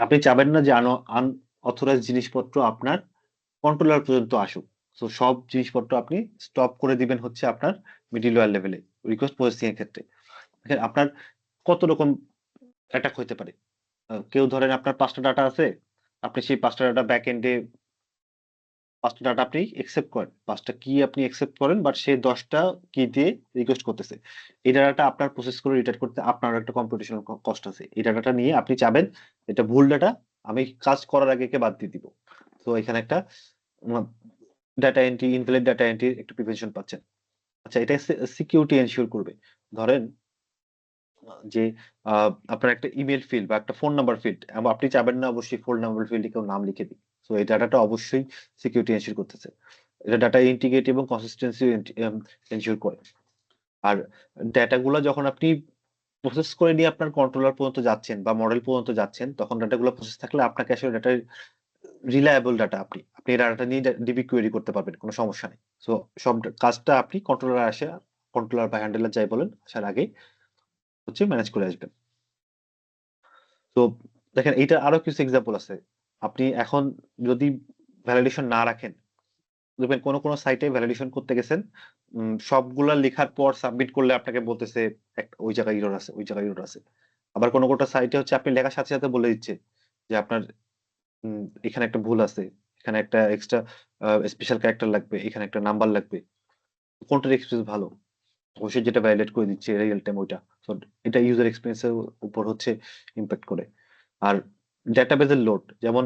আপনি চাবেন না যে আনঅথরাইজড জিনিসপত্র আপনার কন্ট্রোলার পর্যন্ত আসুক। সো সব জিনিসপত্র আপনি স্টপ করে দিবেন হচ্ছে আপনার মিডলওয়্যার লেভেলে রিকোয়েস্ট প্রসেসিং এর ক্ষেত্রে। দেখেন আপনার কত রকম অ্যাটাক হইতে পারে। কেউ ধরেন আপনার ৫ টা ডাটা আছে, আপনি সেই ৫ টা ডাটা ব্যাক এন্ডে ৫ টা ডাটা আপনি একসেপ্ট করেন। ৫ টা কি আপনি একসেপ্ট করেন, বাট সে ১০ টা কি দিয়ে রিকোয়েস্ট করতেছে। এই ডাটাটা আপনার প্রসেস করে রিটার্ন করতে আপনার একটা কম্পিউটেশনাল কস্ট আছে। এই ডাটাটা নিয়ে আপনি চাবেন এটা ভুল ডাটা, আমি কাজ করার আগে একে বাদ দিয়ে দিব। তো এখানে একটা ডাটা এন্ট্রি, ইনভ্যালিড ডাটা এন্ট্রির একটা প্রিভেনশন পাচ্ছেন। আচ্ছা, এটা সিকিউরিটি এনশিওর করবে। ধরেন যে আপনার একটা ইমেইল ফিল্ড বা একটা ফোন নাম্বার ফিল্ড, আপনি চাবেন না অবশ্যই ফোন নাম্বার ফিল্ডে কেউ নাম লিখে দিক। সো এই ডাটাটা অবশ্যই সিকিউরিটি এনশিওর করতেছে। এটা ডাটা ইন্টিগ্রিটি এবং কনসিস্টেন্সি এনশিওর করে। আর ডেটাগুলা যখন আপনি প্রসেস করে নিয়ে আপনার কন্ট্রোলার পর্যন্ত যাচ্ছেন বা মডেল পর্যন্ত যাচ্ছেন, তখন ডাটাগুলো প্রসেস থাকলে আপনাকে আসলে ডাটা রিলায়েবল ডাটা আপনি এই ডাটাটা নিয়ে ডিবি কোয়েরি করতে পারবেন, কোনো সমস্যা নেই। সো সব কাজটা আপনি কন্ট্রোলার বা হ্যান্ডেলার যাই বলেন আসার আগে হচ্ছে ম্যানেজ করে আসবেন। তো দেখেন এইটার আরো কিছু এক্সাম্পল আছে। আপনি এখন যদি ভ্যালিডেশন না রাখেন, দেখবেন কোন সাইটে ভ্যালিডেশন করতে গেছেন, সবগুলা লেখার পর সাবমিট করলে আপনাকে বলতেছে ওই জায়গায় এরর আছে, ওই জায়গায় এরর আছে। আবার কোন সাইটে হচ্ছে আপনি লেখার সাথে, সাথে বলে দিচ্ছে যে আপনার এখানে একটা ভুল আছে, এখানে একটা এক্সট্রা স্পেশাল ক্যারেক্টার লাগবে, এখানে একটা নাম্বার লাগবে। কোনটার এক্সপেরিয়েন্স ভালো? অবশ্যই যেটা ভ্যালিডেট করে দিচ্ছে রিয়েল টাইম ওইটা। সো এটা ইউজার এক্সপেরিয়েন্স এর উপর হচ্ছে ইমপ্যাক্ট করে। আর ডেটাবেজের লোড, যেমন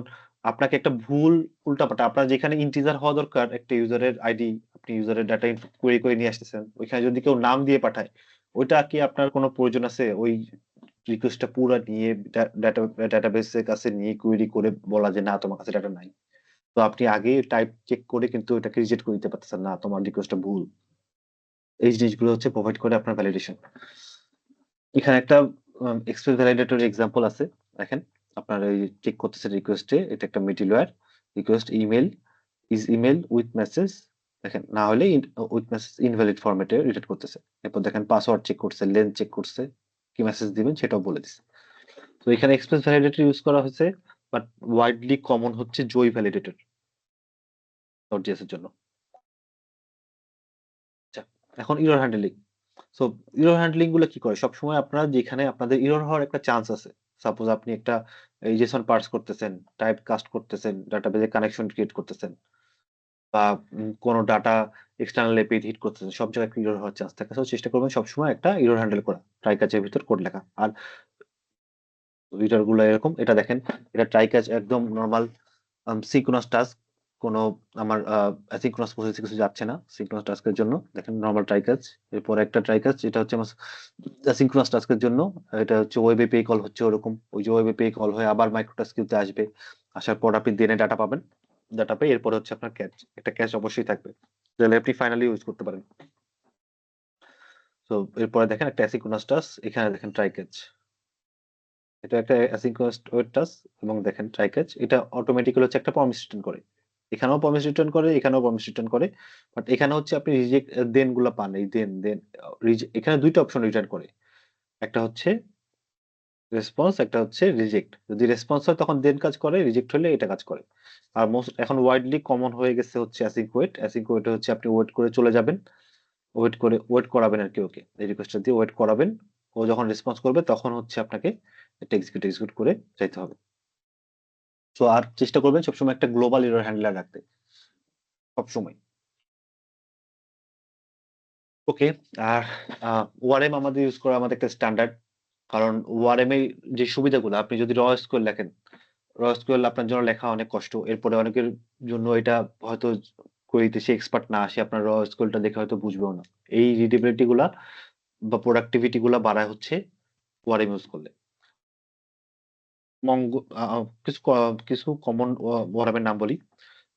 আপনাকে একটা ভুল উল্টাপাল্টা, আপনার যেখানে ইন্টিজার হওয়া দরকার একটা ইউজারের আইডি, আপনি ইউজারের ডাটা কোয়েরি করে নিয়ে আসতেছেন, ওইখানে যদি কেউ নাম দিয়ে পাঠায়, ওইটা কি আপনার কোনো প্রয়োজন আছে ওই রিকোয়েস্টটা পুরা নিয়ে ডাটাবেসের কাছে নিয়ে কোয়েরি করে বলা যে না তোমার কাছে ডাটা নাই? তো আপনি আগে টাইপ চেক করে কিন্তু এটাকে রিজেক্ট করে দিতে পারতেছেন, না তোমার রিকোয়েস্টটা ভুল। এই জিনিসগুলো হচ্ছে প্রোভাইড করে আপনার ভ্যালিডেশন। এখানে একটা এক্সপ্রেস ভ্যালিডেটর এক্সাম্পল আছে। দেখেন আপনার এই চেক করতেছে রিকোয়েস্টে, এটা একটা middleware request email with message, দেখেন না হলে উইথ মেসেজ ইনভ্যালিড ফরম্যাটে রিটার্ন করতেছে। এরপর দেখেন পাসওয়ার্ড চেক করছে, লেন্থ চেক করছে, কি মেসেজ দিবেন সেটাও বলে দিচ্ছে। তো এখানে এক্সপ্রেস ভ্যালিডেটর ইউজ করা হয়েছে, বাট ওয়াইডলি কমন হচ্ছে জই ভ্যালিডেটর .js এর জন্য। আচ্ছা, এখন error handling. So error handling গুলো কি করে? সবসময় আপনারা যেখানে আপনাদের এরর হওয়ার একটা চান্স আছে। সাপোজ আপনি একটা JSON পার্স করতেছেন, টাইপ কাস্ট করতেছেন, ডাটাবেজে কানেকশন ক্রিয়েট করতেছেন, বা কোন ডাটা এক্সটার্নাল API হিট করতেছেন। সব জায়গায় এরর হওয়ার চান্স থাকে। সো চেষ্টা করবেন সবসময় একটা এরর হ্যান্ডেল করা। ট্রাই ক্যাচের ভিতর কোড লেখা। আর এরর গুলো এরকম, এটা দেখেন, এটা ট্রাই ক্যাচ একদম নরমাল সিনক্রোনাস টাস্ক, কোনো আমার অ্যাসিনক্রোনাস প্রসেসে কিছু যাচ্ছে না। সিনক্রোনাস টাস্কের জন্য দেখেন নরমাল ট্রাই ক্যাচ। এরপরে একটা ট্রাই ক্যাচ, এটা হচ্ছে আমার অ্যাসিনক্রোনাস টাস্কের জন্য। এটা হচ্ছে ওয়েব এপিআই কল হচ্ছে ওরকম। ওই যে ওয়েব এপিআই কল হয়ে আবার মাইক্রোটাস্ক কিউতে আসবে। আসার পর আপনি দেনে ডাটা পাবেন। ডাটা পেয়ে এরপরে হচ্ছে আপনার ক্যাচ। একটা ক্যাচ অবশ্যই থাকবে। তাহলে আপনি ফাইনালি ইউজ করতে পারেন। তো এরপরে দেখেন একটা অ্যাসিনক্রোনাস টাস্ক, এখানে দেখেন ট্রাই ক্যাচ। এটা একটা অ্যাসিনক্রোনাস ওয়েট টাস্ক এবং দেখেন ট্রাই ক্যাচ। এটা অটোমেটিক্যালি হচ্ছে একটা প্রমিস রিটার্ন করে। এখানেও প্রমিস রিটার্ন করে, এখানেও প্রমিস রিটার্ন করে। বাট এখানে হচ্ছে আপনি রিজেক্ট দেন গুলা পান। এই দেন এখানে ২ টা অপশন রিটার্ন করে। একটা হচ্ছে রেসপন্স, একটা হচ্ছে রিজেক্ট। যদি রেসপন্স হয় তখন দেন কাজ করে, রিজেক্ট হলে এটা কাজ করে। আর এখন ওয়াইডলি কমন হয়ে গেছে হচ্ছে অ্যাসিঙ্ক ওয়েট। অ্যাসিঙ্ক ওয়েট হচ্ছে আপনি ওয়েট করে চলে যাবেন। ওয়েট করাবেন আরকি ওকে। এই রিকোয়েস্টটা দিয়ে ওয়েট করাবেন। ও যখন রেসপন্স করবে তখন হচ্ছে আপনাকে এটা এক্সিকিউট করে যাইতে হবে। সো আর চেষ্টা করবেন সবসময় একটা গ্লোবাল এরর হ্যান্ডলার রাখতে সবসময়। ওকে। আর ওআরএম আমাদের ইউজ করা আমাদের একটা স্ট্যান্ডার্ড। কারণ ওআরএম এর যে সুবিধাগুলো, আপনি যদি র এসকিউএল লেখেন, র এসকিউএল আপনার জন্য লেখা অনেক কষ্ট। এরপরে অনেকের জন্য এটা হয়তো কোয়েরিতে সে এক্সপার্ট না, সে আপনার র এসকিউএলটা দেখে হয়তো বুঝবেও না। এই রিডেবিলিটি গুলা বা প্রোডাক্টিভিটি গুলা বাড়ায় হচ্ছে ওআরএম ইউজ করলে। মঙ্গো কিছু কমন ওআরএম এর নাম বলি।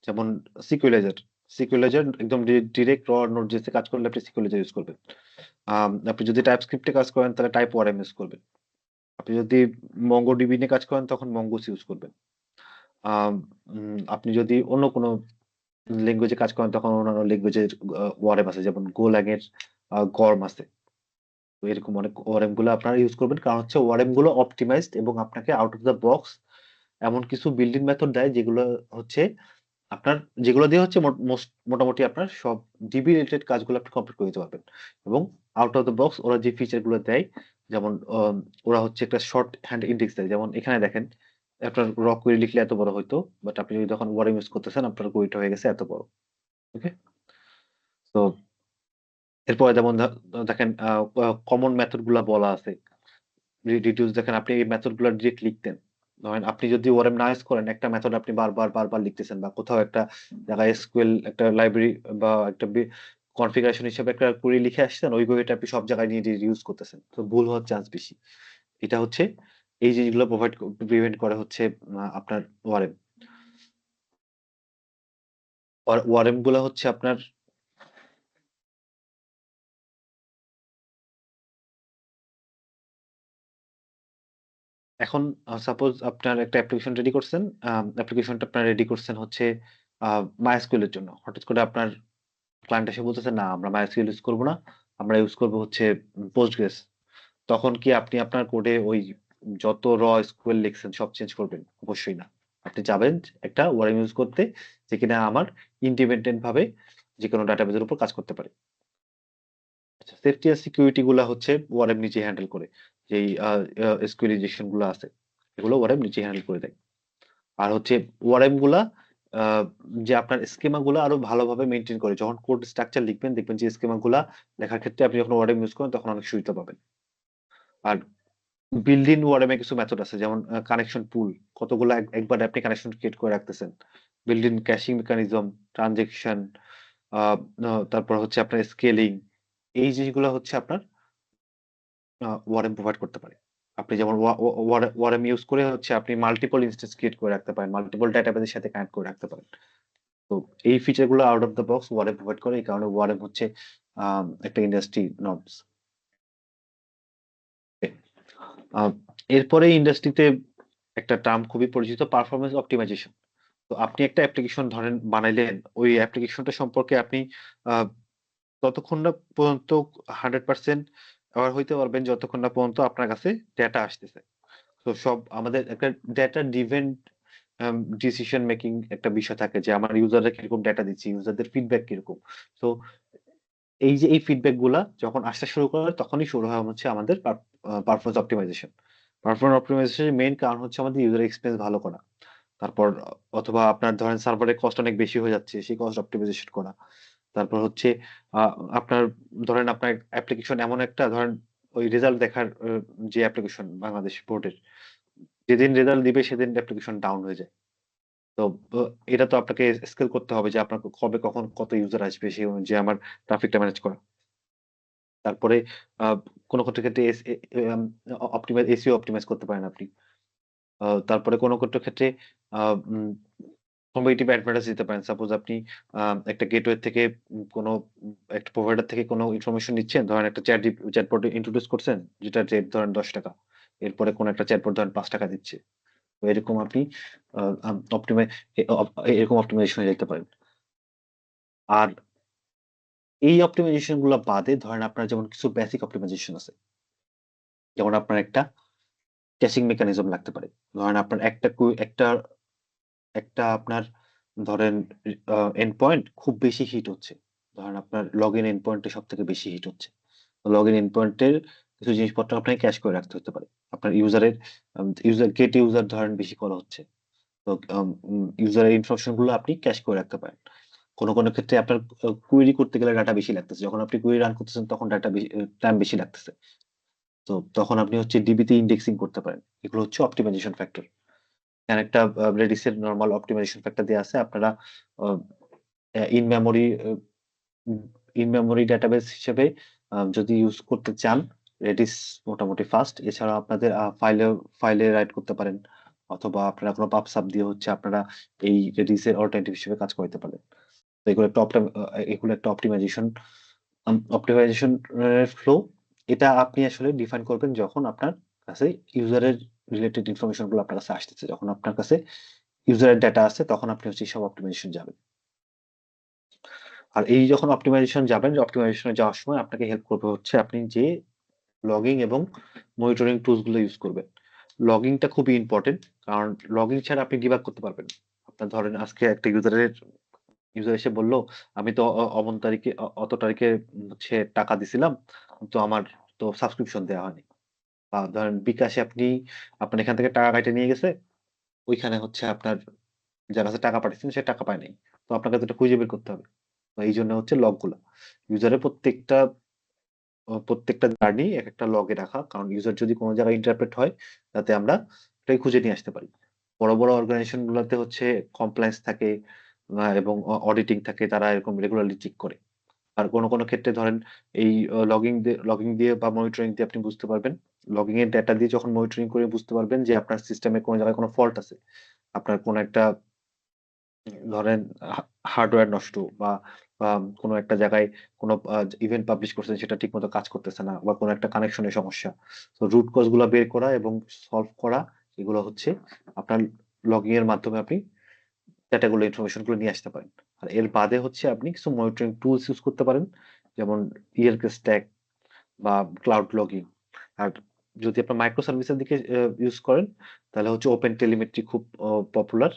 যেমন সিকুয়েলাইজার। সিকুয়েলাইজার একদম ডিরেক্ট র নোড.js এ কাজ করলে আপনি সিকুয়েলাইজার ইউজ করবেন। আপনি যদি টাইপস্ক্রিপ্টে কাজ করেন তাহলে টাইপ ওআরএম ইউজ করবেন। আপনি যদি মঙ্গোডিবি নিয়ে কাজ করেন তখন মঙ্গোস ইউজ করবেন। আপনি যদি অন্য কোনো ল্যাঙ্গুয়েজে কাজ করেন তখন অন্যান্য ল্যাঙ্গুয়েজের ওআরএম আছে, যেমন গোল্যাং এর গর্ম আছে। তো এরকম অনেক ওআরএম গুলো আপনারা ইউজ করবেন, কারণ হচ্ছে ওআরএম গুলো অপটিমাইজড এবং আপনাকে আউট অফ দ্য বক্স এমন কিছু বিল্ডিং মেথড দেয় যেগুলো হচ্ছে আপনার, যেগুলো দিয়ে হচ্ছে মোটামুটি আপনার সব ডিবি রিলেটেড কাজগুলো আপনি কমপ্লিট করে দিতে পারবেন। এবং আউট অফ দ্য বক্স ওরা যে ফিচার গুলো দেয়, যেমন ওরা হচ্ছে একটা শর্ট হ্যান্ড ইন্ডেক্স দেয়। যেমন এখানে দেখেন, আপনার র কোয়েরি লিখলে এত বড় হইতো, বাট আপনি যদি যখন ওয়ার্ড ইউজ করতেছেন আপনার কোয়েরিটা হয়ে গেছে এত বড়। ওকে। তো এরপরে যেমন দেখেন কমন মেথড গুলা বলা আছে। রিডিউস দেখেন, আপনি এই মেথড গুলো ডিরেক্ট লিখতেন। ধরেন আপনি যদি ওআরএম না ইউজ করেন, একটা মেথড আপনি বারবার লিখতেছেন, বা কোথাও একটা জায়গায় এসকিউএল একটা লাইব্রেরি বা একটা কনফিগারেশন হিসেবে একটা কোয়েরি লিখে আসছেন, ওই কোয়েরিটা আপনি সব জায়গায় নিয়ে ইউজ করতেছেন, তো ভুল হওয়ার চান্স বেশি। এটা হচ্ছে এই জিনিসগুলো প্রিভেন্ট করে হচ্ছে আপনার ওআরএম। ওআরএম গুলো হচ্ছে আপনার এখন সাপোজ আপনার একটা অ্যাপ্লিকেশন রেডি করছেন, অ্যাপ্লিকেশনটা আপনার রেডি করছেন হচ্ছে মাইএসকিউএল এর জন্য। হঠাৎ করে আপনার ক্লায়েন্ট এসে বলতেছে, না আমরা মাইএসকিউএল ইউজ করবো না, আমরা ইউজ করবো হচ্ছে পোস্টগ্রেস। তখন কি আপনি আপনার কোডে ওই যত র এসকিউএল লিখছেন সব চেঞ্জ করবেন? অবশ্যই না। আপনি যাবেন একটা ওআরএম ইউজ করতে যে কিনা আমার ইন্ডিপেন্ডেন্ট ভাবে যে কোনো ডাটাবেজের উপর কাজ করতে পারে। আচ্ছা, সেফটি আর সিকিউরিটি গুলা হচ্ছে ওআরএম নিজে হ্যান্ডেল করে। যেই এসকিউএল ইনজেকশন গুলো আছে, এগুলো ওআরএম নিজে হ্যান্ডেল করে দেয়। আর হচ্ছে ওআরএম গুলা যে আপনার স্কিমা গুলা আরো ভালোভাবে মেইনটেইন করে। যখন কোড স্ট্রাকচার লিখবেন দেখবেন যে স্কিমা গুলা লেখার ক্ষেত্রে আপনি যখন ওআরএম ইউজ করেন তখন অনেক সুবিধা পাবেন। আর বিল্ড ইন ওআরএম এ কিছু মেথড আছে, যেমন কানেকশন পুল। কতগুলা একবারে আপনি কানেকশন ক্রিয়েট করে রাখতেছেন। বিল্ড ইন ক্যাশিং মেকানিজম, ট্রানজেকশন, আ আ তারপর হচ্ছে আপনার স্কেলিং। এই জিনিসগুলা হচ্ছে আপনার ওআরএম প্রোভাইড করতে পারে। আপনি যেমন ওআরএম ইউজ করে হচ্ছে আপনি মাল্টিপল ইনস্টেন্স ক্রিয়েট করে রাখতে পারেন। মাল্টিপল ডাটাবেজের সাথে কানেক্ট করে রাখতে পারেন। তো এই ফিচার গুলো out of the box ORM provide করে। এই কারণে ওয়ারেম হচ্ছে একটা ইন্ডাস্ট্রি নর্মস। এরপরে ইন্ডাস্ট্রিতে একটা টার্ম খুবই পরিচিত, পারফরম্যান্স অপটিমাইজেশন। তো আপনি একটা অ্যাপ্লিকেশন ধরেন বানাইলেন, ওই অ্যাপ্লিকেশনটা সম্পর্কে আপনি আহ, ততক্ষণ না পর্যন্ত 100% অ্যাওয়ার হইতে পারবেন যতক্ষণ না পর্যন্ত আপনার কাছে ডেটা আসতেছে। তো সব আমাদের একটা ডেটা ডিভেন ডিসিশন মেকিং একটা বিষয় থাকে, যে আমার ইউজাররা কিরকম ডেটা দিচ্ছে, ইউজারদের ফিডব্যাক কিরকম। তো এই যে এই ফিডব্যাক গুলা যখন আসতে শুরু করে তখনই শুরু হয় হচ্ছে আমাদের পারফরম্যান্স অপটিমাইজেশন। পারফরম্যান্স অপটিমাইজেশনের মেইন কারণ হচ্ছে আমাদের ইউজার এক্সপিরিয়েন্স ভালো করা। তারপর অথবা আপনার ধরেন সার্ভারের কস্ট অনেক বেশি হয়ে যাচ্ছে, সেই কস্ট অপটিমাইজেশন করা। তারপর হচ্ছে আপনার ধরেন আপনার অ্যাপ্লিকেশন এমন একটা, ধরেন ওই রেজাল্ট দেখার যে অ্যাপ্লিকেশন বাংলাদেশ বোর্ডের, যেদিন রেজাল্ট দিবে সেদিন অ্যাপ্লিকেশন ডাউন হয়ে যায়। তো এটা তো আপনাকে স্কেল করতে হবে যে আপনার কবে কখন কত ইউজার আসবে সেই অনুযায়ী আমার ট্রাফিকটা ম্যানেজ করা। তারপরে আ কোন ক্ষেত্রে S E M SEO optimize করতে পারেন আপনি। তারপরে কোন ক্ষেত্রে আ উম কম্পিটিটিভ অ্যাডভান্টেজ দিতে পারেন। সাপোজ আপনি আ একটা গেটওয়ে থেকে কোন একটা প্রোভাইডার থেকে কোন ইনফরমেশন নিচ্ছেন। ধরেন একটা চ্যাটবট ইন্ট্রোডিউস করছেন, যেটার রেট ধরেন ৳১০। এরপরে কোন একটা চ্যাটবট ধরেন ৳৫ দিচ্ছে। তো এরকম আপনি আ আম অপটিমাই এ অপ এরকম অপটিমাইজেশন এ যাইতে পারেন। আর এই অপটিমাইজেশন গুলা বাদে ধরেন আপনার যেমন কিছু বেসিক অপটিমাইজেশন আছে। যেমন আপনার একটা ক্যাশিং মেকানিজম লাগতে পারে। ধরেন আপনার একটা আপনার ধরেন এন্ড পয়েন্ট খুব বেশি হিট হচ্ছে। ধরেন আপনার লগইন এন্ড পয়েন্টে সবথেকে বেশি হিট হচ্ছে। লগইন এন্ড পয়েন্টের কিছু জিনিসপত্র আপনাকে ক্যাশ করে রাখতে হতে পারে। আপনার গেট ইউজার ধরেন বেশি করা হচ্ছে, তো ইউজারের ইনফরমেশন গুলো আপনি ক্যাশ করে রাখতে পারেন। কোনো ক্ষেত্রে আপনার কুয়েরি করতে গেলে ডাটা বেশি লাগতেছে, যখন আপনি কুয়েরি রান করতেছেন তখন ডাটা টাইম বেশি লাগতেছে, তো তখন আপনি হচ্ছে ডিবিতে ইন্ডেক্সিং করতে পারেন। এগুলো হচ্ছে অপটিমাইজেশন ফ্যাক্টর। এখানে একটা রেডিসের নরমাল অপটিমাইজেশন ফ্যাক্টর দেওয়া আছে। আপনারা ইন মেমোরি ডেটাবেস হিসেবে যদি ইউজ করতে চান, রেডিস মোটামুটি ফাস্ট। এছাড়া আপনাদের ফাইলে রাইট করতে পারেন, অথবা আপনারা কোনো পাবসাব দিয়ে হচ্ছে আপনারা এই রেডিসের অল্টারনেটিভ হিসেবে কাজ করতে পারেন। তো এগুলো একটা অপটিমাইজেশন ফ্লো। এটা আপনি আসলে ডিফাইন করবেন যখন আপনার কাছে ইউজারের রিলেটেড ইনফরমেশন গুলো আপনার কাছে আসতেছে, যখন আপনার কাছে ইউজারের ডেটা আছে তখন আপনি হচ্ছে সব অপটিমাইজেশন যাবেন। আর এই যখন অপটিমাইজেশন যাবেন, অপটিমাইজেশনে যাওয়ার সময় আপনাকে হেল্প করবে হচ্ছে আপনি যে লগিং এবং মনিটরিং টুলস গুলো ইউজ করবেন। লগিংটা খুবই ইম্পর্টেন্ট, কারণ লগিং ছাড়া আপনি ডিবাগ করতে পারবেন না। আপনার ধরেন আজকে একটা ইউজার এসে বলল, আমি তো অমন তারিখে অত তারিখে হচ্ছে টাকা দিছিলাম, তো আমার তো সাবস্ক্রিপশন দেওয়া হয়নি। বা ধরেন বিকাশে আপনার এখান থেকে টাকা কাইটে নিয়ে গেছে, ওইখানে হচ্ছে আপনার যার কাছে টাকা পাঠিয়েছেন সে টাকা পায় নাই। তো আপনাকে তো এটা খুঁজে বের করতে হবে। তো এই জন্য হচ্ছে লগ গুলা ইউজারের প্রত্যেকটা জার্নি একটা লগে রাখা, কারণ ইউজার যদি কোনো জায়গায় ইন্টারপ্রেট হয় যাতে আমরা এটাই খুঁজে নিয়ে আসতে পারি। বড় বড় অর্গানাইজেশন গুলোতে হচ্ছে কমপ্লায়েন্স থাকে এবং অডিটিং থাকে, তারা এরকম রেগুলারলি চেক করে। আর কোনো ক্ষেত্রে ধরেন এই লগিং দিয়ে বা মনিটরিং দিয়ে আপনি বুঝতে পারবেন, লগিং এর ডেটা দিয়ে যখন মনিটরিং করে বুঝতে পারবেন যে আপনার সিস্টেমে কোনো জায়গায় কোনো ফল্ট আছে। আপনার কোনো একটা ধরেন হার্ডওয়্যার নষ্ট, বা কোনো একটা জায়গায় কোনো ইভেন্ট পাবলিশ করছেন সেটা ঠিকমতো কাজ করতেছে না, বা কোনো একটা কানেকশনের সমস্যা। তো রুট কজ গুলো বের করা এবং সলভ করা, এগুলো হচ্ছে আপনার লগিং এর মাধ্যমে আপনি ডেটাগুলো ইনফরমেশন গুলো নিয়ে আসতে পারেন। আর এর বাদে হচ্ছে আপনি কিছু মনিটরিং টুলস ইউজ করতে পারেন, যেমন ইএলকে স্ট্যাক বা ক্লাউড লগিং। আর যদি আপনার মাইক্রো সার্ভিসের দিকে ইউজ করেন, তাহলে হচ্ছে ওপেন টেলিমেট্রি খুব পপুলার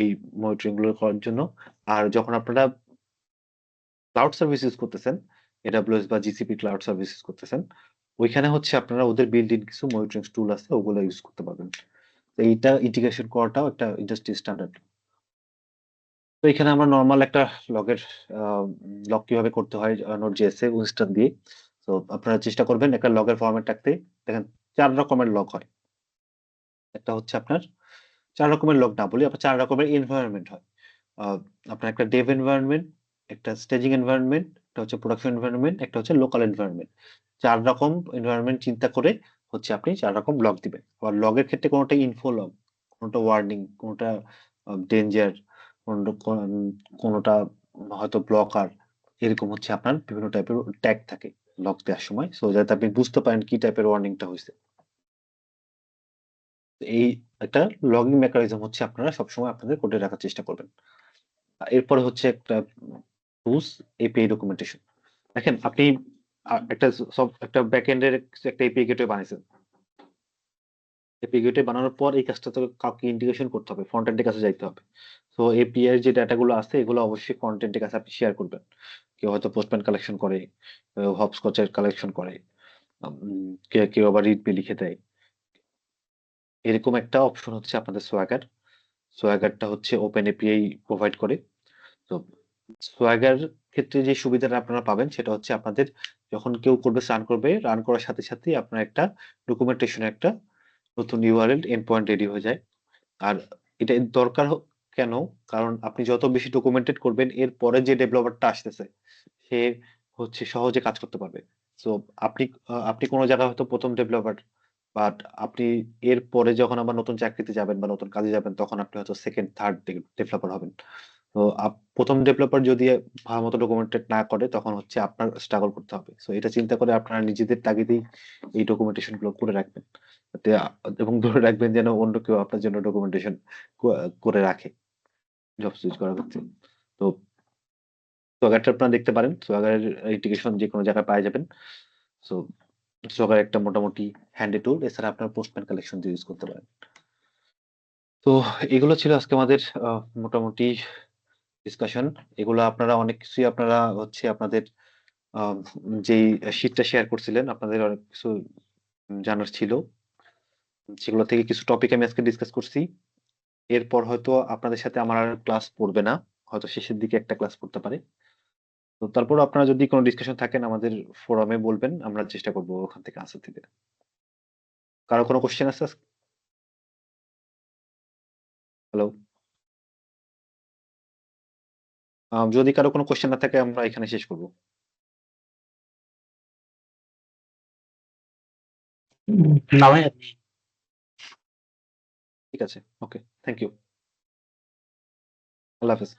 এই মনিটরিং গুলো করার জন্য। আর যখন আপনারা ক্লাউড সার্ভিস ইউজ করতেছেন, এডব্লিউএস বা জিসিপি ক্লাউড সার্ভিস ইউজ করতেছেন, ওইখানে হচ্ছে আপনারা ওদের বিল্ড ইন কিছু মনিটরিং টুল আছে, ওগুলো ইউজ করতে পারবেন। তো এইটা ইন্টিগ্রেশন করাটাও একটা ইন্ডাস্ট্রি স্ট্যান্ডার্ড। তো এখানে আমরা নরমাল একটা লগের লগ কিভাবে করতে হয় নোট জেএস এ ইনস্ট্যান্স দিয়ে। তো আপনারা চেষ্টা করবেন একটা লগের ফরম্যাট রাখতে। দেখেন 4 রকমের লগ হয়। একটা হচ্ছে আপনার ৪ রকমের লগ না বলি, আপনার ৪ রকমের এনভায়রনমেন্ট হয়। আ আপনার একটা ডেভ এনভায়রনমেন্ট, একটা স্টেজিং এনভায়রনমেন্ট, একটা হচ্ছে প্রোডাকশন এনভায়রনমেন্ট, একটা হচ্ছে লোকাল এনভায়রনমেন্ট। ৪ রকম এনভায়রনমেন্ট চিন্তা করে হচ্ছে আপনি ৪ রকম লগ দিবেন। আবার লগের ক্ষেত্রে কোনটা ইনফো লগ, কোনটা ওয়ার্নিং, কোনটা ডেঞ্জার, কোনটা হয়তো ব্লকার। এরকম হচ্ছে আপনার বিভিন্ন টাইপের ট্যাগ থাকে লগ দেওয়ার সময়। সো যাতে আপনি বুঝতে পারেন কি টাইপের ওয়ার্নিংটা হইছে। এই একটা লগিং মেকানিজম হচ্ছে আপনারা সবসময় আপনাদের কোডে রাখার চেষ্টা করবেন। এরপরে হচ্ছে একটা টুলস এপিআই ডকুমেন্টেশন। দেখেন আপনি একটা ব্যাকএন্ড এর একটা এপিআই গেটওয়ে বানাইছেন। এপিআই গেটওয়ে বানানোর পর এই কাজটা তো কাউকে ইন্টিগ্রেশন করতে হবে, ফ্রন্ট এন্ড এর কাছে যাইতে হবে। সো এপিআই এর যে ডেটা গুলো আছে এগুলো অবশ্যই ফ্রন্ট এন্ড এর কাছে আপনি শেয়ার করবেন। কেউ হয়তো পোস্টম্যান কালেকশন করে, কেউ হপস্কচের কালেকশন করে, কেউ আবার রিডমি লিখে দেয়। এরকম একটা অপশন হচ্ছে আপনাদের সোয়াগার। সোয়াগারটা হচ্ছে ওপেন এপিআই প্রোভাইড করে। তো সোয়াগার ক্ষেত্রে যে সুবিধাটা আপনারা পাবেন সেটা হচ্ছে আপনাদের যখন কেউ রান করার সাথে সাথেই আপনার একটা ডকুমেন্টেশন একটা নতুন ইউআরএল এন্ড পয়েন্ট রেডি হয়ে যায়। আর এটা দরকার কেন? কারণ আপনি যত বেশি ডকুমেন্টেড করবেন এর পরে যে ডেভেলপারটা আসতেছে সে হচ্ছে সহজে কাজ করতে পারবে। সো আপনি কোন জায়গায় হয়তো ১ম ডেভেলপার, বাট আপনি এর পরে যখন আবার নতুন চাকরিতে যাবেন বা নতুন কাজে যাবেন তখন আপনি হয়তো 2nd, 3rd ডেভেলপার হবেন। তো ১ম ডেভেলপার যদি ভালোমতো ডকুমেন্টেড না করে তখন হচ্ছে আপনার স্ট্রাগল করতে হবে। সো এটা চিন্তা করে আপনারা নিজেদের তাগিদেই এই ডকুমেন্টেশন গুলো করে রাখবেন। যাতে এবং ধরে রাখবেন যেন অন্য কেউ আপনার জন্য ডকুমেন্টেশন করে রাখে জব সুইচ করার ক্ষেত্রে। তো সোয়াগারটা আপনারা দেখতে পারেন। সোয়াগারের ইন্টিগ্রেশন যেকোনো জায়গায় পাওয়া যাবেন। সো সোয়াগার একটা মোটামুটি হ্যান্ডি টুল। এছাড়া আপনার পোস্টম্যান কালেকশন দিয়ে ইউজ করতে পারেন। তো এগুলো ছিল আজকে আমাদের মোটামুটি ডিসকাশন। এগুলো আপনারা অনেক কিছুই আপনারা হচ্ছে আপনাদের আম যেই শিটটা শেয়ার করছিলেন আপনাদের অনেক কিছু জানার ছিল। সেগুলো থেকে কিছু টপিক আমি আজকে ডিসকাস করছি। এরপর হয়তো আপনাদের সাথে আমার আর ক্লাস পড়বে না। হয়তো শেষের দিকে একটা ক্লাস পড়তে পারে। তো তারপরেও আপনারা যদি কোন ডিসকাশন থাকেন আমাদের ফোরামে বলবেন। আমরা চেষ্টা করব ওখান থেকে আনসার দিতে। কারো কোন কোয়েশ্চেন আছে? হ্যালো? যদি কারো কোন কোয়েশ্চেন না থাকে আমরা এখানে শেষ করব। না ভাইয়া। ঠিক আছে। ওকে। Thank you. আল্লাহ হাফেজ।